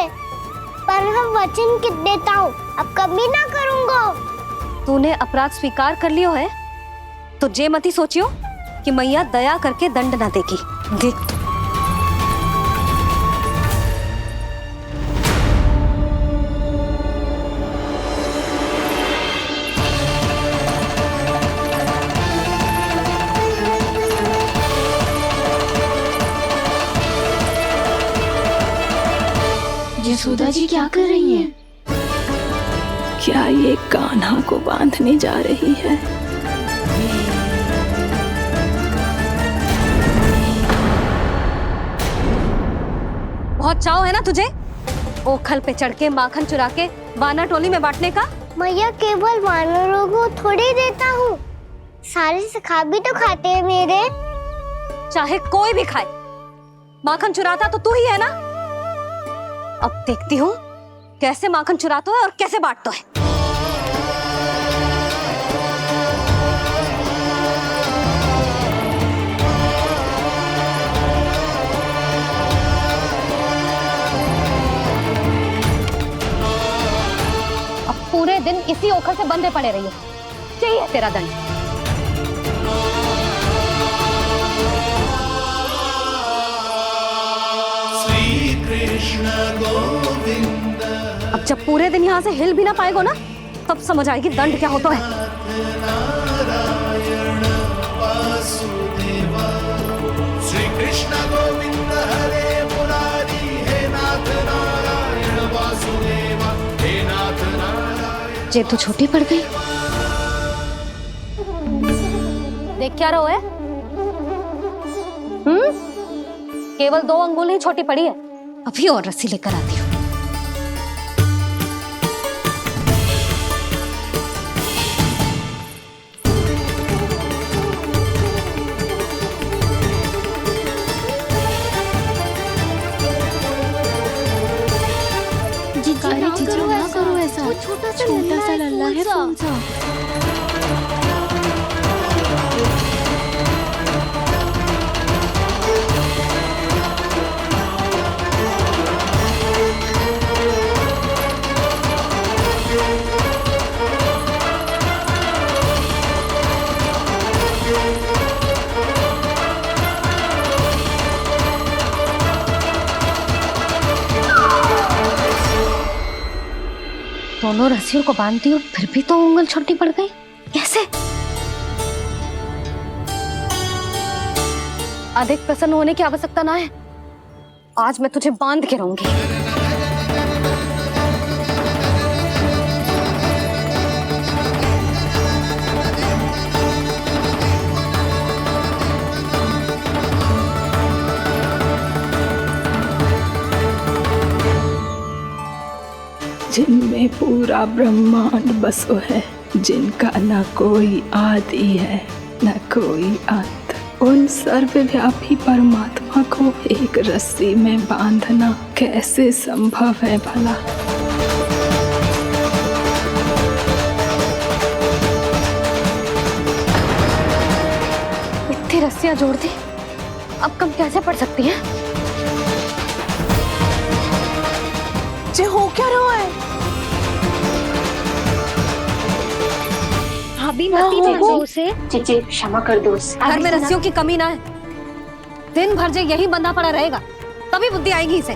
पर मैं वचन कित देता हूँ, अब कभी ना करूँगा। तूने अपराध स्वीकार कर लियो है तो जे मती सोचियो कि मैया दया करके दंड ना देगी। देख यशोदा जी क्या कर रही हैं? क्या ये कान्हा को बांधने जा रही है? बहुत चाव है ना तुझे ओखल पे चढ़ के माखन चुरा के वानर टोली में बांटने का? मैया, केवल वानरों को थोड़ी देता हूँ, सारे सखा भी तो खाते हैं मेरे। चाहे कोई भी खाए, माखन चुराता तो तू ही है ना। अब देखती हूँ कैसे माखन चुराता है और कैसे बांटता है। अब पूरे दिन इसी ओखल से बंधे पड़े रहिए, चाहिए तेरा दंड। अब जब पूरे दिन यहाँ से हिल भी ना पाएगो ना, तब समझ आएगी दंड क्या होता है। श्री कृष्ण गोविंद हरे मुरारी, हे नाथ नारायण वासुदेव, हे नाथ नारायण। जे तो छोटी पड़ गई। देख क्या रहो है? केवल 2 अंगुल ही छोटी पड़ी है, अभी और रस्सी लेकर आती हूँ। ना करो ऐसा, छोटा सा लल्ला है कौन सा? दोनों रस्सियों को बांधती हूँ, फिर भी तो उंगल छोटी पड़ गई। कैसे? अधिक प्रसन्न होने की आवश्यकता ना है, आज मैं तुझे बांध के रहूंगी। जिनमें पूरा ब्रह्मांड बसो है, जिनका न कोई आदि है न कोई अंत, उन सर्वव्यापी परमात्मा को एक रस्सी में बांधना कैसे संभव है भला? इतनी रस्सियां जोड़ दी, अब कम कैसे पड़ सकती हैं? जे हो क्या रहा है? भाभी मती दो उसे। जी क्षमा कर दो उसे। घर में रस्सियों की कमी ना है, दिन भर जे यही बंधा पड़ा रहेगा, तभी बुद्धि आएगी इसे।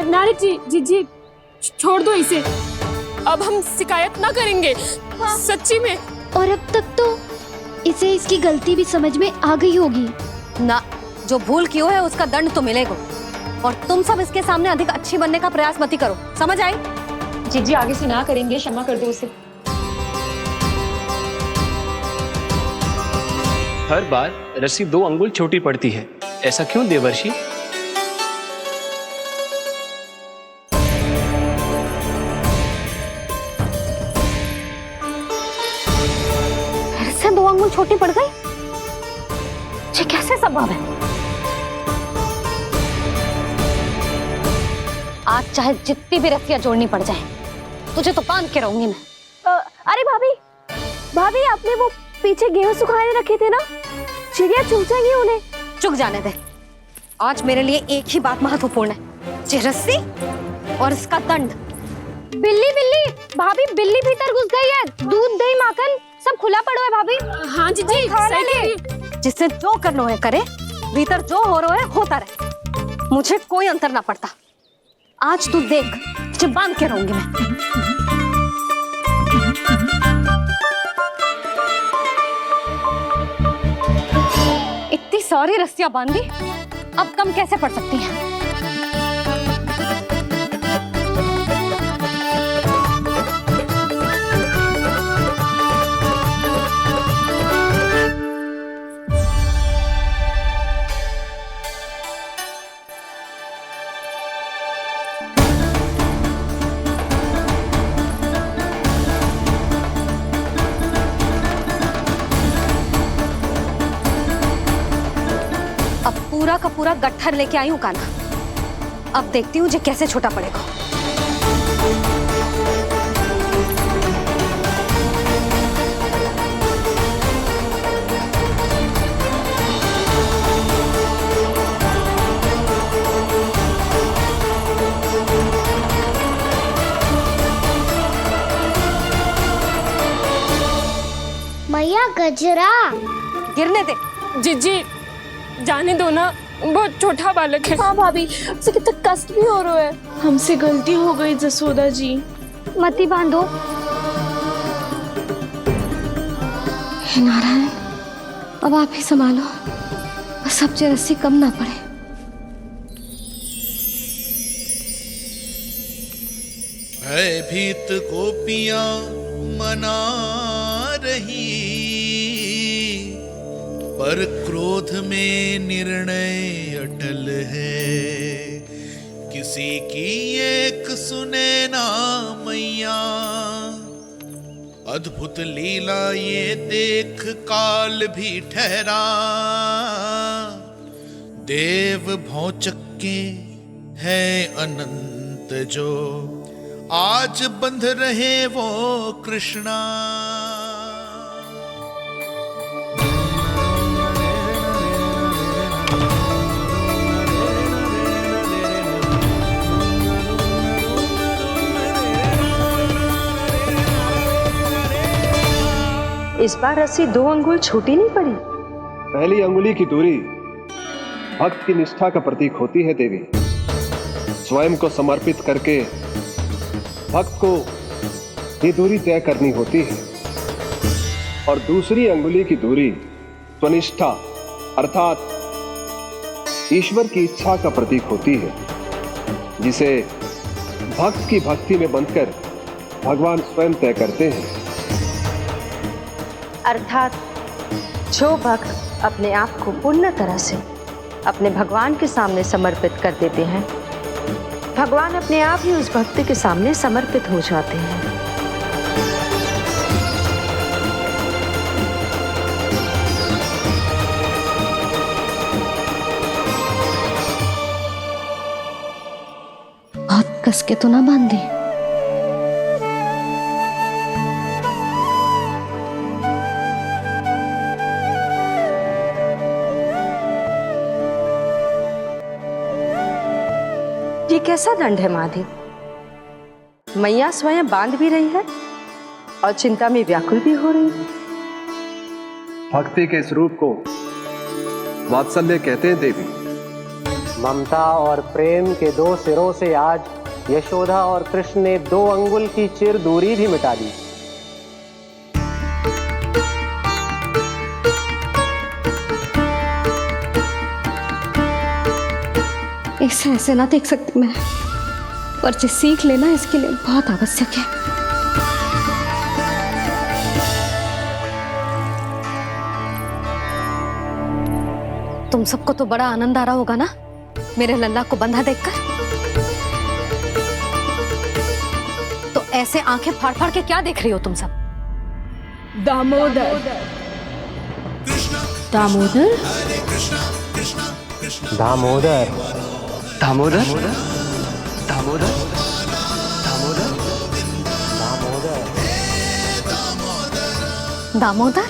नारी जी छोड़ दो इसे, अब हम शिकायत ना करेंगे। सच्ची में। और अब तक तो इसे इसकी गलती भी समझ में आ गई होगी ना। जो भूल की हो है उसका दंड तो मिलेगा, और तुम सब इसके सामने अधिक अच्छी बनने का प्रयास मत करो, समझ आई? जी आगे से ना करेंगे, क्षमा कर दो उसे। हर बार रस्सी 2 अंगुल छोटी पड़ती है, ऐसा क्यों देवर्षि? फिर से 2 अंगुल छोटी पड़ गई? ये कैसे संभव है? आज चाहे जितनी भी रस्सियां जोड़नी पड़ जाए, तुझे तो बांध के रहूंगी मैं। अरे भाभी, भाभी आपने वो पीछे गेहूं सुखाने रखे थे ना, चिड़िया चुग जाएंगी उन्हें। चुग जाने दे। आज मेरे लिए एक ही बात महत्वपूर्ण है, ये रस्सी और इसका दंड। बिल्ली बिल्ली, भाभी बिल्ली भीतर घुस गई है। दूध दही माखन सब खुला पड़ा है भाभी। हाँ जी जी, सही कह रही है। जिससे जो करना है करे, भीतर जो हो रहा है होता रहे, मुझे कोई अंतर ना पड़ता। आज तू देख, तुझे बांध के रहूंगी मैं। इतनी सारी रस्सियां बांधी, अब कम कैसे पड़ सकती हैं? पूरा का पूरा गट्ठर लेके आई हूं कान्हा। अब देखती हूँ ये कैसे छोटा पड़ेगा। मैया गजरा गिरने दे। जीजी जाने दो ना, बहुत छोटा बालक है। हाँ भाभी, उसे कितना कष्ट भी हो रहा है। हमसे गलती हो गई जसोदा जी। मती बांधो। हे नारायण, अब आप ही संभालो, बस अब ये रस्सी कम ना पड़े। भयभीत गोपियां मना रही, पर क्रोध में निर्णय अटल है। किसी की एक सुने ना मैया, अद्भुत लीला ये देख काल भी ठहरा। देव भौचक्के है अनंत जो, आज बंध रहे वो कृष्णा। इस बार रस्सी 2 अंगुल छोटी नहीं पड़ी। पहली अंगुली की दूरी भक्त की निष्ठा का प्रतीक होती है देवी। स्वयं को समर्पित करके भक्त को ये दूरी तय करनी होती है। और दूसरी अंगुली की दूरी स्वनिष्ठा अर्थात ईश्वर की इच्छा का प्रतीक होती है, जिसे भक्त की भक्ति में बंधकर भगवान स्वयं तय करते हैं। अर्थात जो भक्त अपने आप को पूर्ण तरह से अपने भगवान के सामने समर्पित कर देते हैं, भगवान अपने आप ही उस भक्त के सामने समर्पित हो जाते हैं। बहुत कस के तो ना बांधी। ये कैसा दंड है माधे? मैया स्वयं बांध भी रही है और चिंता में व्याकुल भी हो रही है। भक्ति के स्वरूप को वात्सल्य कहते हैं देवी। ममता और प्रेम के 2 सिरों से आज यशोदा और कृष्ण ने 2 अंगुल की चिर दूरी भी मिटा दी। इसे ऐसे ना देख सकती मैं, पर जो सीख लेना इसके लिए बहुत आवश्यक है। तुम सबको तो बड़ा आनंद आ रहा होगा ना मेरे लल्ला को बंधा देखकर। तो ऐसे आंखें फाड़ फाड़ के क्या देख रही हो तुम सब? दामोदर दामोदर दामोदर दामोदर दामोदर दामोदर दामोदर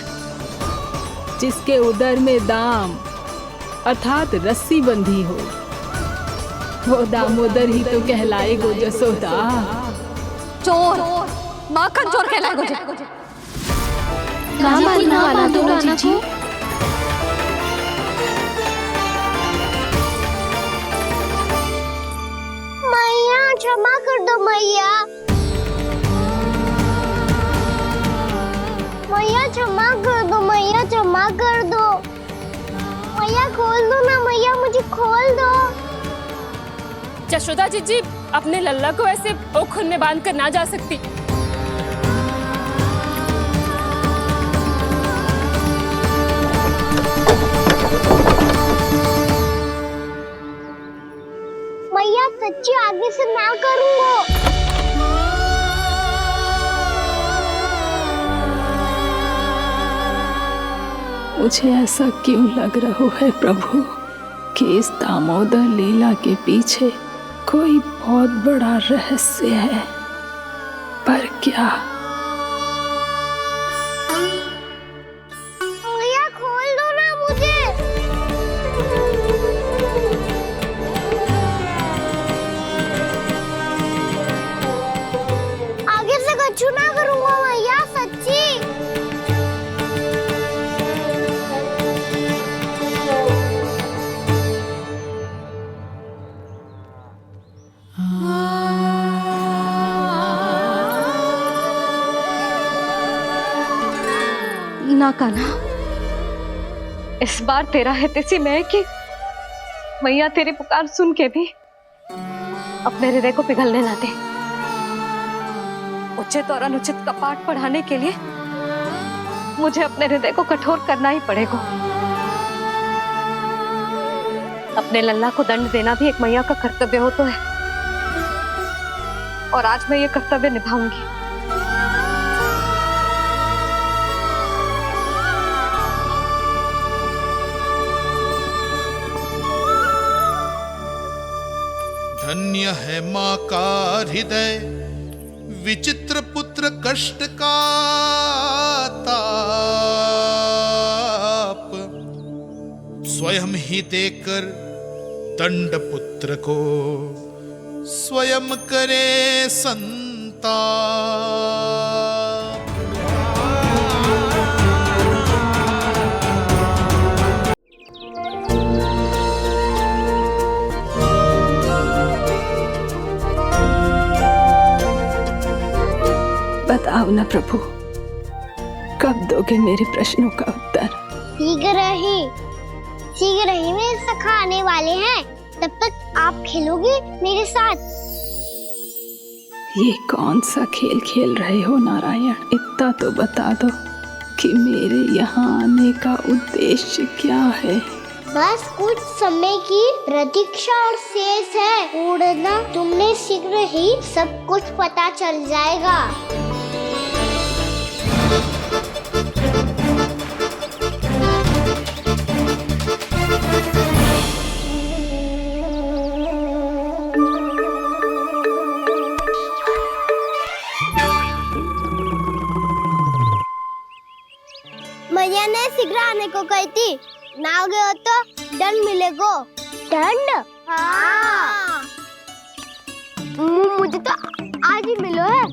जिसके उदर में दाम अर्थात रस्सी बंधी हो, वो दामोदर ही तो कहलाएगो जसोदा। चोर, माखन चोर कहलाएगो जे। कहाँ मारना वाला तो राना को? मैया क्षमा कर दो मैया। मैया क्षमा कर दो, मैया क्षमा कर दो। मैया खोल दो ना मैया, मुझे खोल दो। जशोदा जीजी अपने लल्ला को ऐसे ओखुन में बांध कर ना जा सकती। मैया सच्ची आगे से ना करूंगा। मुझे ऐसा क्यों लग रहा है प्रभु कि इस दामोदर लीला के पीछे कोई बहुत बड़ा रहस्य है, पर क्या? मैया खोल दो ना मुझे। आगे से कछु ना करूंगा मैया, सच्ची। ना कान्हा, इस बार तेरा है तेसी मैं कि मैया तेरी पुकार सुन के भी अपने हृदय को पिघलने ना दे। उचित और अनुचित का पाठ पढ़ाने के लिए मुझे अपने हृदय को कठोर करना ही पड़ेगा। अपने लल्ला को दंड देना भी एक मैया का कर्तव्य हो तो है, और आज मैं ये कर्तव्य निभाऊंगी। धन्य है माँ का हृदय, विचित्र पुत्र कष्ट का ताप, स्वयं ही देकर दंड पुत्र को स्वयं करे संताप। बताओ ना प्रभु, कब दोगे मेरे प्रश्नों का उत्तर? शीघ्र ही मेरे सखा आने वाले हैं, तब तक आप खेलोगे मेरे साथ। ये कौन सा खेल खेल रहे हो नारायण? इतना तो बता दो कि मेरे यहाँ आने का उद्देश्य क्या है? बस कुछ समय की प्रतीक्षा और शेष है। उड़ना तुमने शीघ्र ही सब कुछ पता चल जाएगा। मैया ने शीघ्र आने को कही थी, ना हो गए तो दंड मिलेगा। दंड? हाँ। मुझे तो आज ही मिलो है।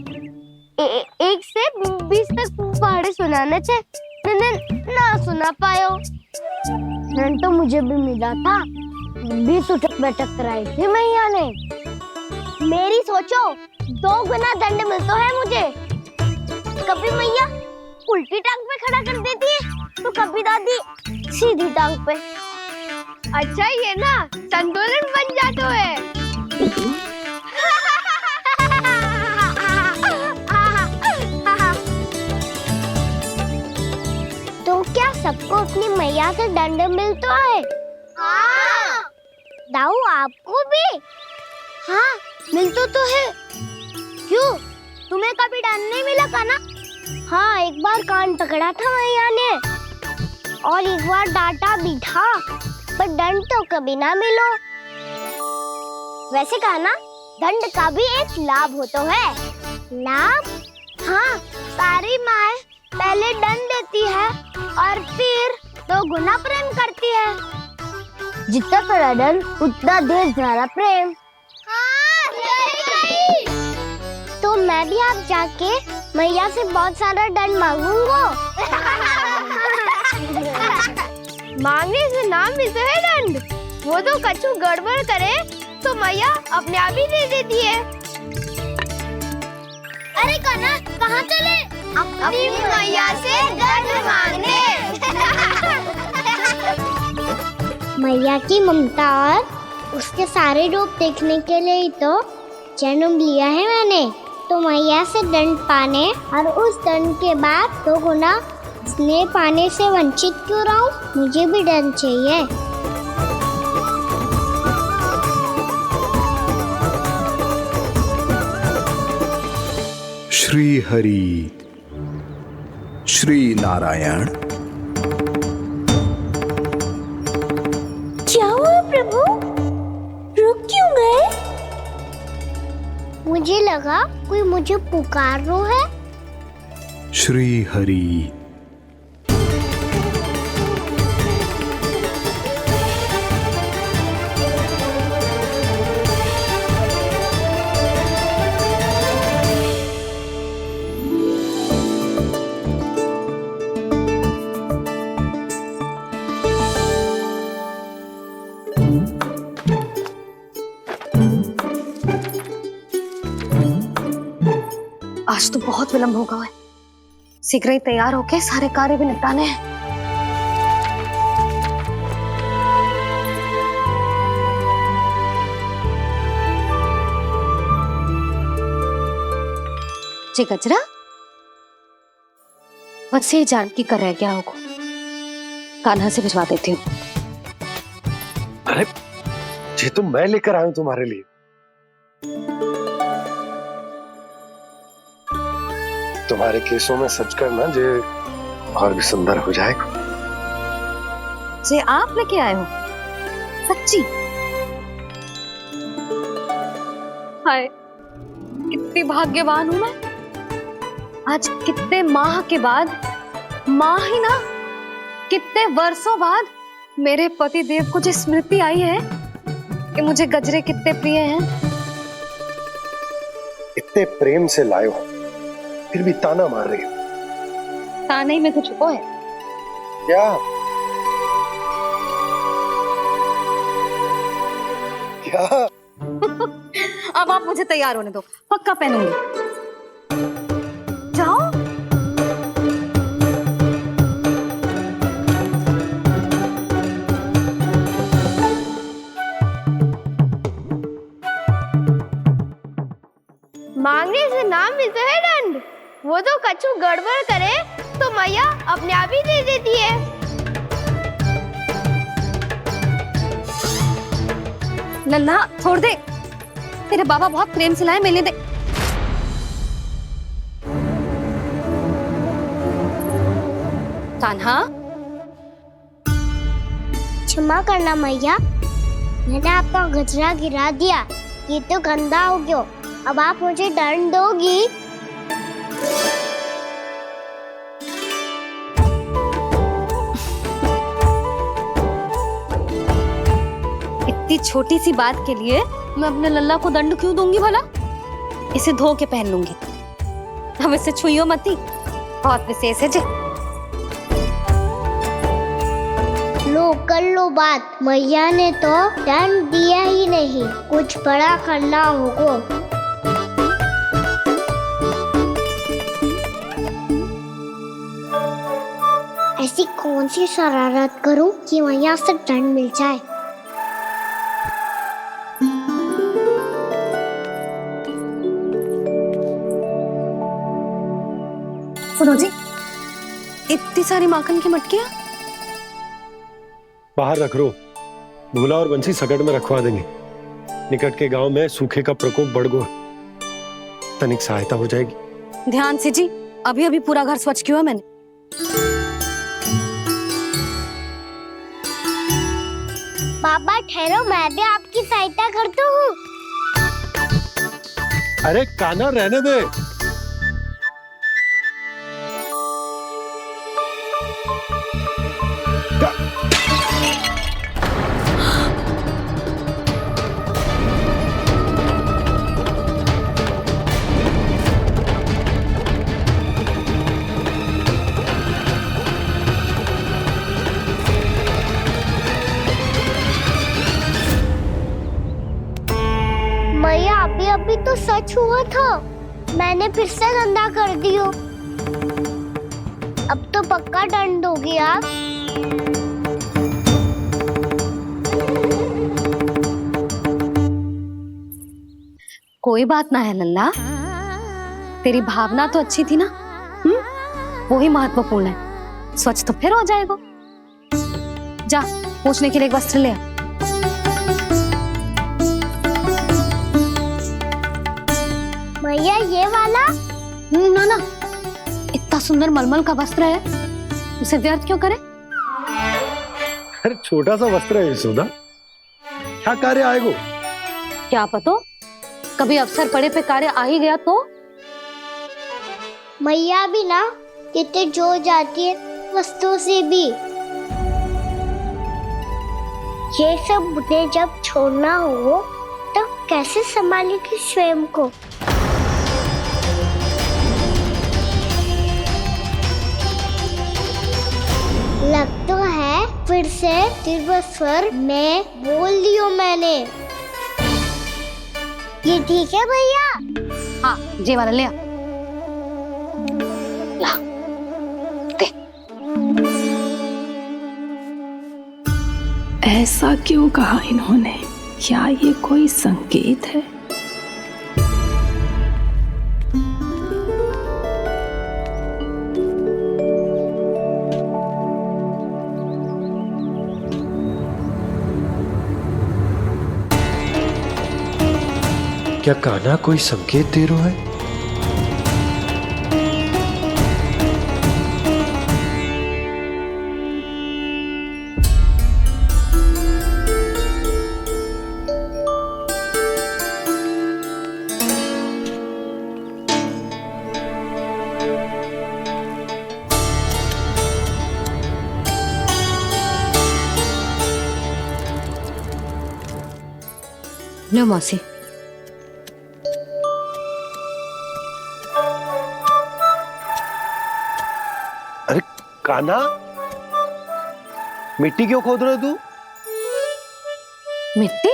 1 से 20 तक पहाड़े सुनाने थे, मैंने ना सुना पायो। दंड तो मुझे भी मिला था, 20 उठक बैठक कराई थी मैया ने। मेरी सोचो 2 गुना दंड मिलता है मुझे। कभी मैया उल्टी टांग पे खड़ा कर देती है, तो कभी दादी सीधी टांग पे। अच्छा ये ना संतुलन बन जाता है। तो क्या सबको अपनी मैया से दंड मिलता है? हाँ। दाऊ आपको भी? हाँ मिलता तो है। क्यों, तुम्हें कभी दंड नहीं मिला का ना? हाँ, एक बार कान पकड़ा था मैया ने और एक बार डांटा भी था, पर दंड तो कभी ना मिलो। वैसे कहा ना, दंड का भी एक लाभ होता है। लाभ? हाँ, सारी माँ पहले दंड देती है और फिर 2 गुना प्रेम करती है। जितना बड़ा दंड उतना ढेर सारा प्रेम। हाँ, सही। तो मैं भी आप जाके मैया से बहुत सारा दंड मांगूंगा। मांगने से ना मिलता है दंड। वो तो कछु गड़बड़ करे तो मैया अपने आप ही दे देती है। अरे कान्हा, कहाँ चले? अपनी मैया से दंड मांगने। मैया की ममता और उसके सारे रूप देखने के लिए ही तो जन्म लिया है मैंने। तो मैया से दंड पाने और उस दंड के बाद 2 गुना स्नेह पाने से वंचित क्यों रहूं? मुझे भी दंड चाहिए। श्री हरि, श्री नारायण। क्या हुआ प्रभु? रुक क्यों गए? मुझे लगा कोई मुझे पुकार रहा है। श्री हरि। आज तो बहुत विलंब होगा है। शीघ्र ही तैयार होके सारे कार्य भी निपटाने हैं। जी गजरा, बस ये जानकी कर रह गया होगा। कान्हा से भिजवा देती हूँ। अरे ये तो मैं लेकर आया हूं तुम्हारे लिए। तुम्हारे केसों में सच करना जे और भी सुंदर हो जाएगा। जे आप लेके आए हो? सच्ची? हाय, कितनी भाग्यवान हूं मैं। आज कितने माह के बाद, माह ही ना, कितने वर्षों बाद मेरे पति देव को जो स्मृति आई है कि मुझे गजरे कितने प्रिय हैं। इतने प्रेम से लाए हो, फिर भी ताना मार रही हो। ताने में कुछ छुपो है क्या? क्या? अब आप मुझे तैयार होने दो, पक्का पहनूंगी। जाओ। मांगने से ना मिलता है दंड। वो तो कछु गड़बड़ करे तो मैया अपने आप ही दे देती है। नन्हा, छोड़ दे। तेरे बाबा बहुत प्रेम से लाए, मिलने दे। कान्हा, क्षमा करना मैया, मैंने आपका गजरा गिरा दिया। ये तो गंदा हो गया। अब आप मुझे दंड दोगी? इतनी छोटी सी बात के लिए मैं अपने लल्ला को दंड क्यों दूंगी भला? इसे धो के पहन लूंगी। अब इसे छुइयो मती, बहुत विशेष है जी। लो कर लो बात। मैया ने तो दंड दिया ही नहीं, कुछ बड़ा करना होगा। ऐसी कौन सी शरारत करूं कि मैया से दंड मिल जाए? सुनो जी, इतनी सारी माखन की मटकियां बाहर रख रो। भूला और बंसी सगड़ में रखवा देंगे। निकट के गांव में सूखे का प्रकोप बढ़ गया, तनिक सहायता हो जाएगी। ध्यान से जी, अभी अभी पूरा घर स्वच्छ किया मैंने। बाबा ठहरो, मैं भी आपकी सहायता करता हूँ। अरे कान्हा रहने दे। मैया अभी अभी तो सच हुआ था, मैंने फिर से गंदा कर दियो। अब तो पक्का दंड दोगे आप। कोई बात ना है लल्ला, तेरी भावना तो अच्छी थी ना, वही महत्वपूर्ण है। स्वच्छ तो फिर हो जाएगा। जा पूछने के लिए एक वस्त्र ले आ। भैया ये वाला? ना ना, इतना सुंदर मलमल का वस्त्र है, उसे व्यर्थ क्यों करे? अरे छोटा सा वस्त्र है यशोदा, क्या कार्य आएगा? क्या पता, कभी अवसर पड़े पे कार्य आ ही गया तो। मैया भी ना कितने जो जाती है वस्तुओं से भी। ये सब मुझे जब छोड़ना हो तो कैसे संभालेगी स्वयं को? लग तो है फिर से तिरस्वर में बोल दियो मैंने। ये ठीक है भैया? हाँ, ये वाला ले आ। ला, दे। ऐसा क्यों कहा इन्होंने? क्या ये कोई संकेत है? क्या कान्हा कोई संकेत दे रहा है? लो मौसी। अरे कान्हा, मिट्टी क्यों खोद रहे तू? मिट्टी?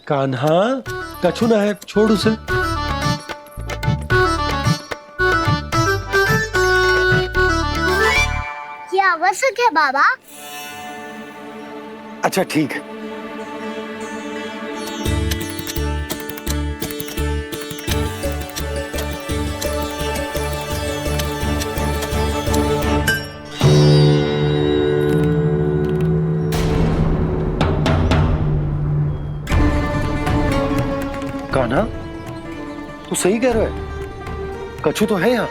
कान्हा, कछु ना है, छोड़ उसे। ये आवश्यक है बाबा। अच्छा ठीक है। कान्हा, तू सही कह रहा है, कछु तो है यहाँ।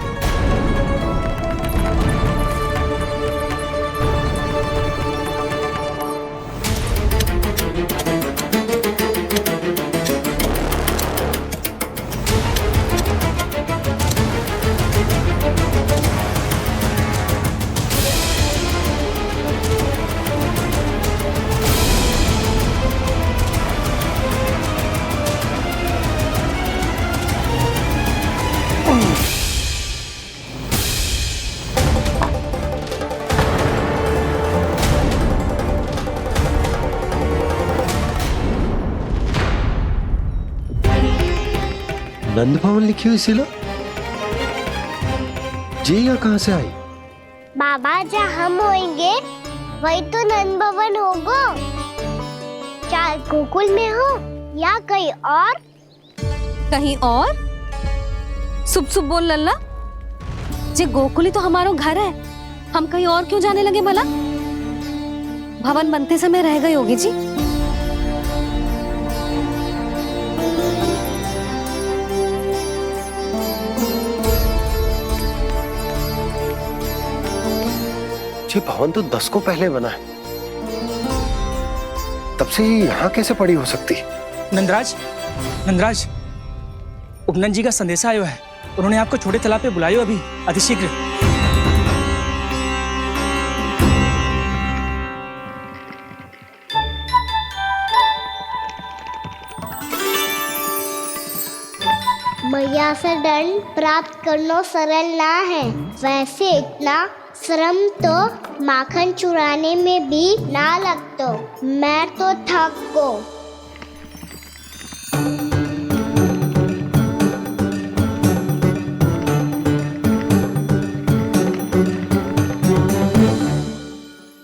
नंद भवन लिखी हुई सिला, जी यहाँ कहाँ से आई? बाबा जहाँ हम होंगे वही तो नंद भवन होगा। चाहे गोकुल में हो या कहीं और। कहीं और? सुब सुब बोल लल्ला, जे गोकुल ही तो हमारा घर है, हम कहीं और क्यों जाने लगे भला? भवन बनते समय रह गई होगी जी। ये भवन तो 10 को पहले बना है, तब से ये यहाँ कैसे पड़ी हो सकती? नंदराज, नंदराज, उपनंद जी का संदेशा आयो है। उन्होंने आपको छोटे तालाब पे बुलायो अभी अतिशीघ्र। मैया से दंड प्राप्त करना सरल ना है। वैसे इतना श्रम तो माखन चुराने में भी ना लगतो। मैं तो थक गो।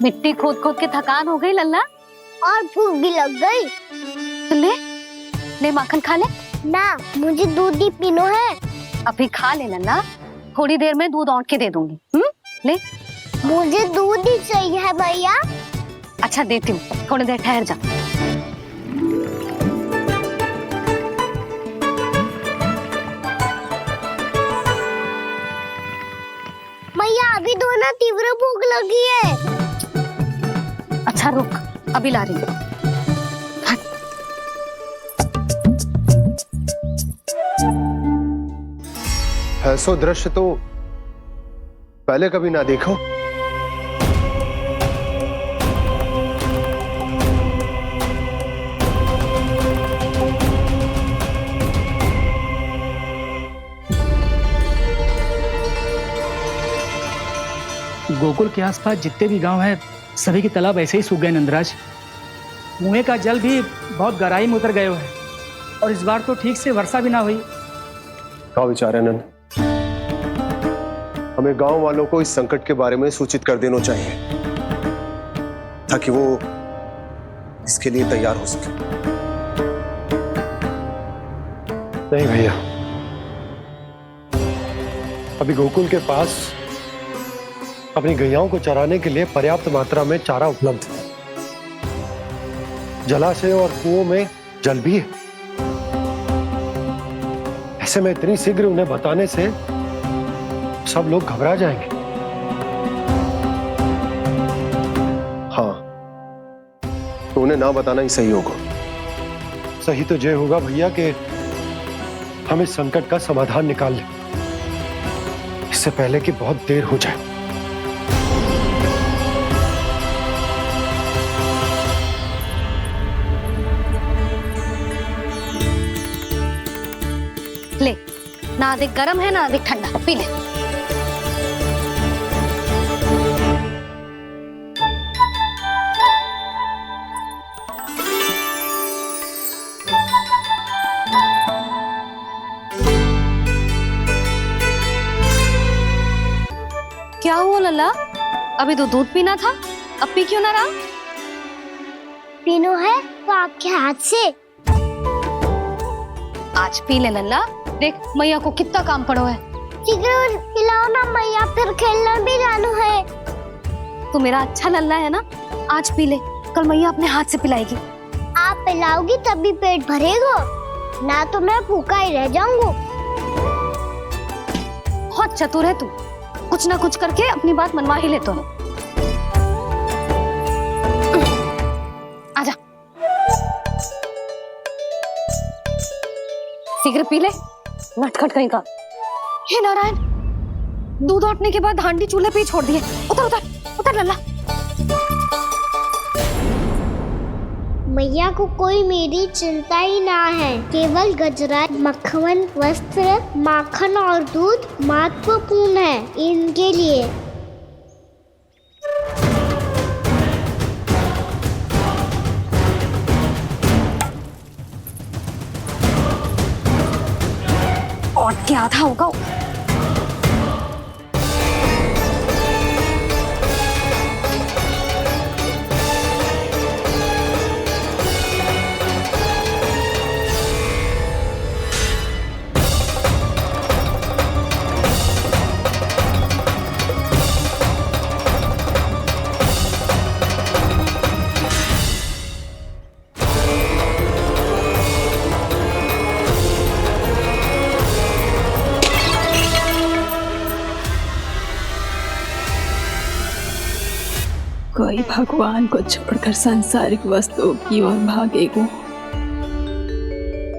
मिट्टी खोद खोद के थकान हो गई लल्ला, और भूख भी लग गई। तो ले ले माखन खा ले। ना, मुझे दूध ही पीनो है। अभी खा ले लल्ला, थोड़ी देर में दूध औंट के दे दूंगी। ले। मुझे दूध ही चाहिए है भैया। अच्छा देती हूँ, थोड़ी देर ठहर जा। मैया अभी दो ना, तीव्र भूख लगी है। अच्छा रुक, अभी ला रही हूँ। ऐसा दृश्य तो पहले कभी ना देखो। गोकुल के आसपास जितने भी गांव हैं, सभी के तालाब ऐसे ही सूख गए नंदराज। कुएं का जल भी बहुत गहराई में उतर गए है, और इस बार तो ठीक से वर्षा भी ना हुई। क्या विचार है नंद? हमें गांव वालों को इस संकट के बारे में सूचित कर देना चाहिए, ताकि वो इसके लिए तैयार हो सके। नहीं भैया, अभी गोकुल के पास अपनी गैयाओं को चराने के लिए पर्याप्त मात्रा में चारा उपलब्ध है। जलाशय और कुओं में जल भी है। ऐसे में इतनी शीघ्र उन्हें बताने से सब लोग घबरा जाएंगे। हाँ, तो उन्हें ना बताना ही सही होगा। सही तो ये होगा भैया कि हम इस संकट का समाधान निकाल लें, इससे पहले कि बहुत देर हो जाए। ले, ना अधिक गर्म है ना अधिक ठंडा, पी ले। क्या हुआ लल्ला? अभी तो दूध पीना था, अब पी क्यों ना रहा? पीनो है तो आपके हाथ से। आज पी ले लल्ला, देख मैया को कितना काम पड़ो है। शीघ्र पिलाओ ना मैया, फिर खेलना भी जानो है। तू मेरा अच्छा लल्ला है ना, आज पी ले, कल मैया अपने हाथ से पिलाएगी। आप पिलाओगी तभी पेट भरेगा, ना तो मैं भूखा ही रह जाऊंगा। बहुत चतुर है तू, कुछ ना कुछ करके अपनी बात मनवा ही लेता है। आजा, शीघ्र पी ले, नटखट कहीं का। हे नारायण, दूध औटने के बाद हांडी चूल्हे पे ही छोड़ दिए। उतर उतर उतर लल्ला। मैया को कोई मेरी चिंता ही ना है। केवल गजरा, मक्खन, वस्त्र, माखन और दूध महत्वपूर्ण है इनके लिए। और क्या था होगा? कोई भगवान को छोड़कर सांसारिक वस्तुओं की ओर भागेगा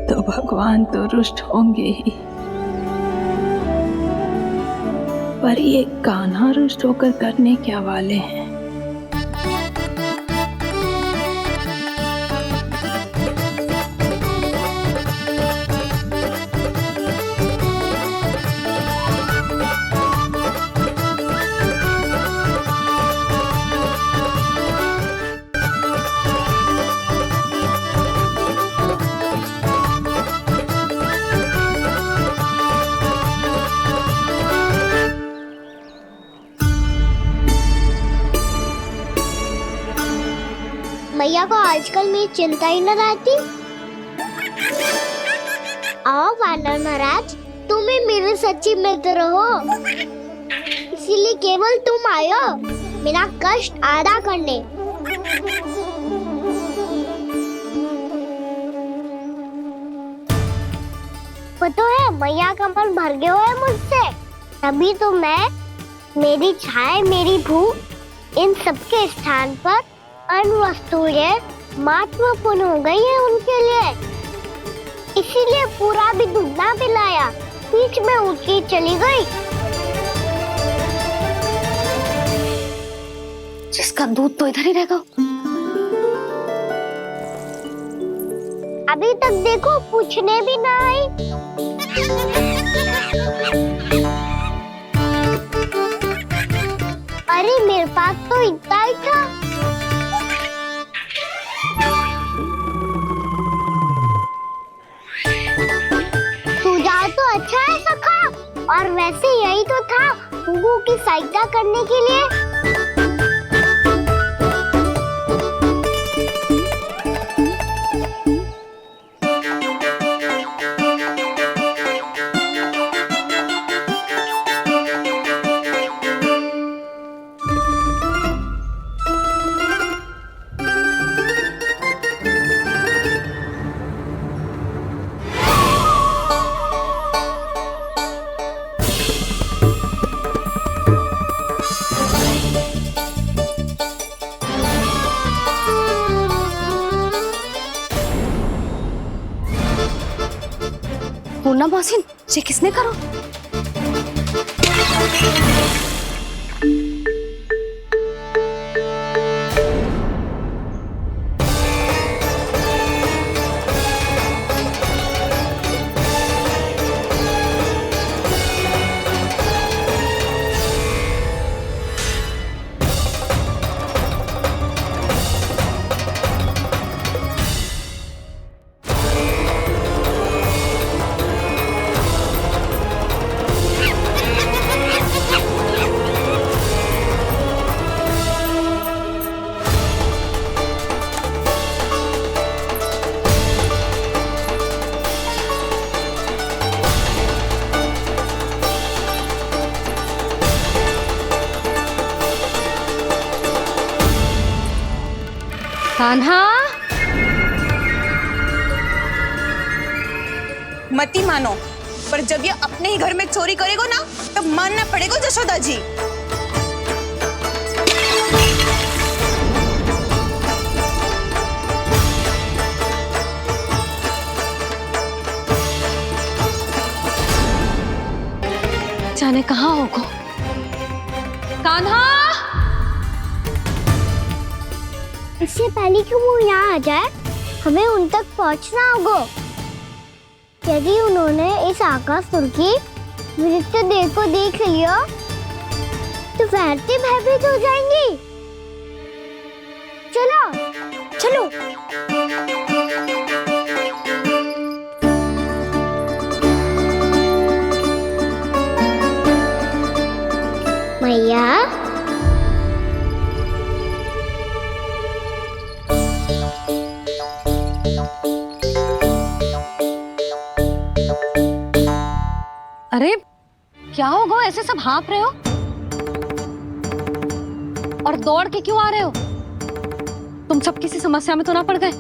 तो तो भगवान तो रुष्ट होंगे ही, पर ये कान्हा रुष्ट होकर करने क्या वाले हैं? मैया को आजकल मेरी चिंता ही न रहती। आओ वानर महाराज, तुम ही मेरे सच्ची मित्र हो, इसीलिए केवल तुम आयो मेरा कष्ट आधा करने। पता है मैया का मन भर गया है मुझसे, तभी तो मैं, मेरी छाया, मेरी भूख, इन सबके स्थान पर अन्य वस्तुएं महत्वपूर्ण हो गई है उनके लिए, इसीलिए पूरा भी दूध ना पिलाया, बीच में उठ के चली गई। जिसका दूध तो इधर ही रहेगा। अभी तक देखो पूछने भी ना आई। अरे मेरे पास तो इतना ही था। सुझाव तो अच्छा है सखा, और वैसे यही तो था गुगू की सहायता करने के लिए। पूर्णा मौसी, ये किसने करो? कान्हा, मती मानो, पर जब ये अपने ही घर में चोरी करेगा ना, तब मानना पड़ेगा जशोदा जी। जाने कहाँ होगो? कान्हा, इससे पहले कि वो यहाँ आ जाए, हमें उन तक पहुँचना होगा। यदि उन्होंने इस आकासुर की नृत्य देह को देख लिया, तो वैसे भयभीत हो जाएंगी। चलो, चलो। मैया, अरे क्या होगा, ऐसे सब हाँफ रहे हो और दौड़ के क्यों आ रहे हो? तुम सब किसी समस्या में तो ना पड़ गए?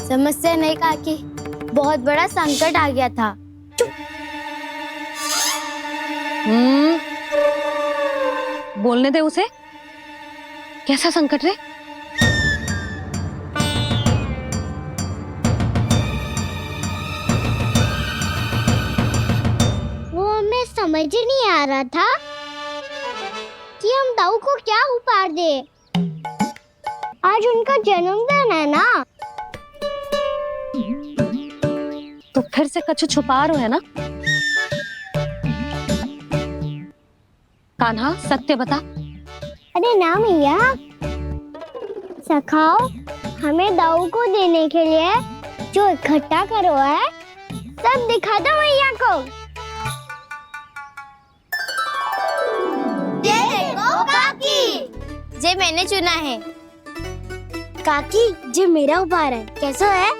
समस्या नहीं काकी, बहुत बड़ा संकट आ गया था। बोलने दे उसे। कैसा संकट रे? समझ ही नहीं आ रहा था कि हम दाऊ को क्या उपहार दे। आज उनका जन्मदिन है ना। तो फिर से कछु छुपा रहे हो है ना? कान्हा सत्य बता। अरे ना मैया, सखाओ हमें दाऊ को देने के लिए जो इकट्ठा करो है सब दिखा दो मैया को। ये देखो काकी, जे मैंने चुना है। काकी जे मेरा उपहार है, कैसा है?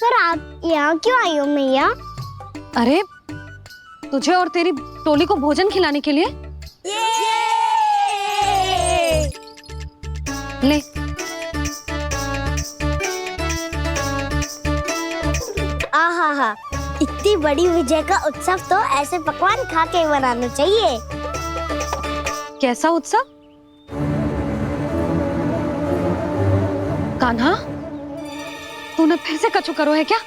पर आप यहाँ क्यों आई हो मैया? अरे तुझे और तेरी टोली को भोजन खिलाने के लिए। ले आहा, इतनी बड़ी विजय का उत्सव तो ऐसे पकवान खा के मनाना चाहिए। कैसा उत्सव? कान्हा तूने फिर से कछु करो है क्या?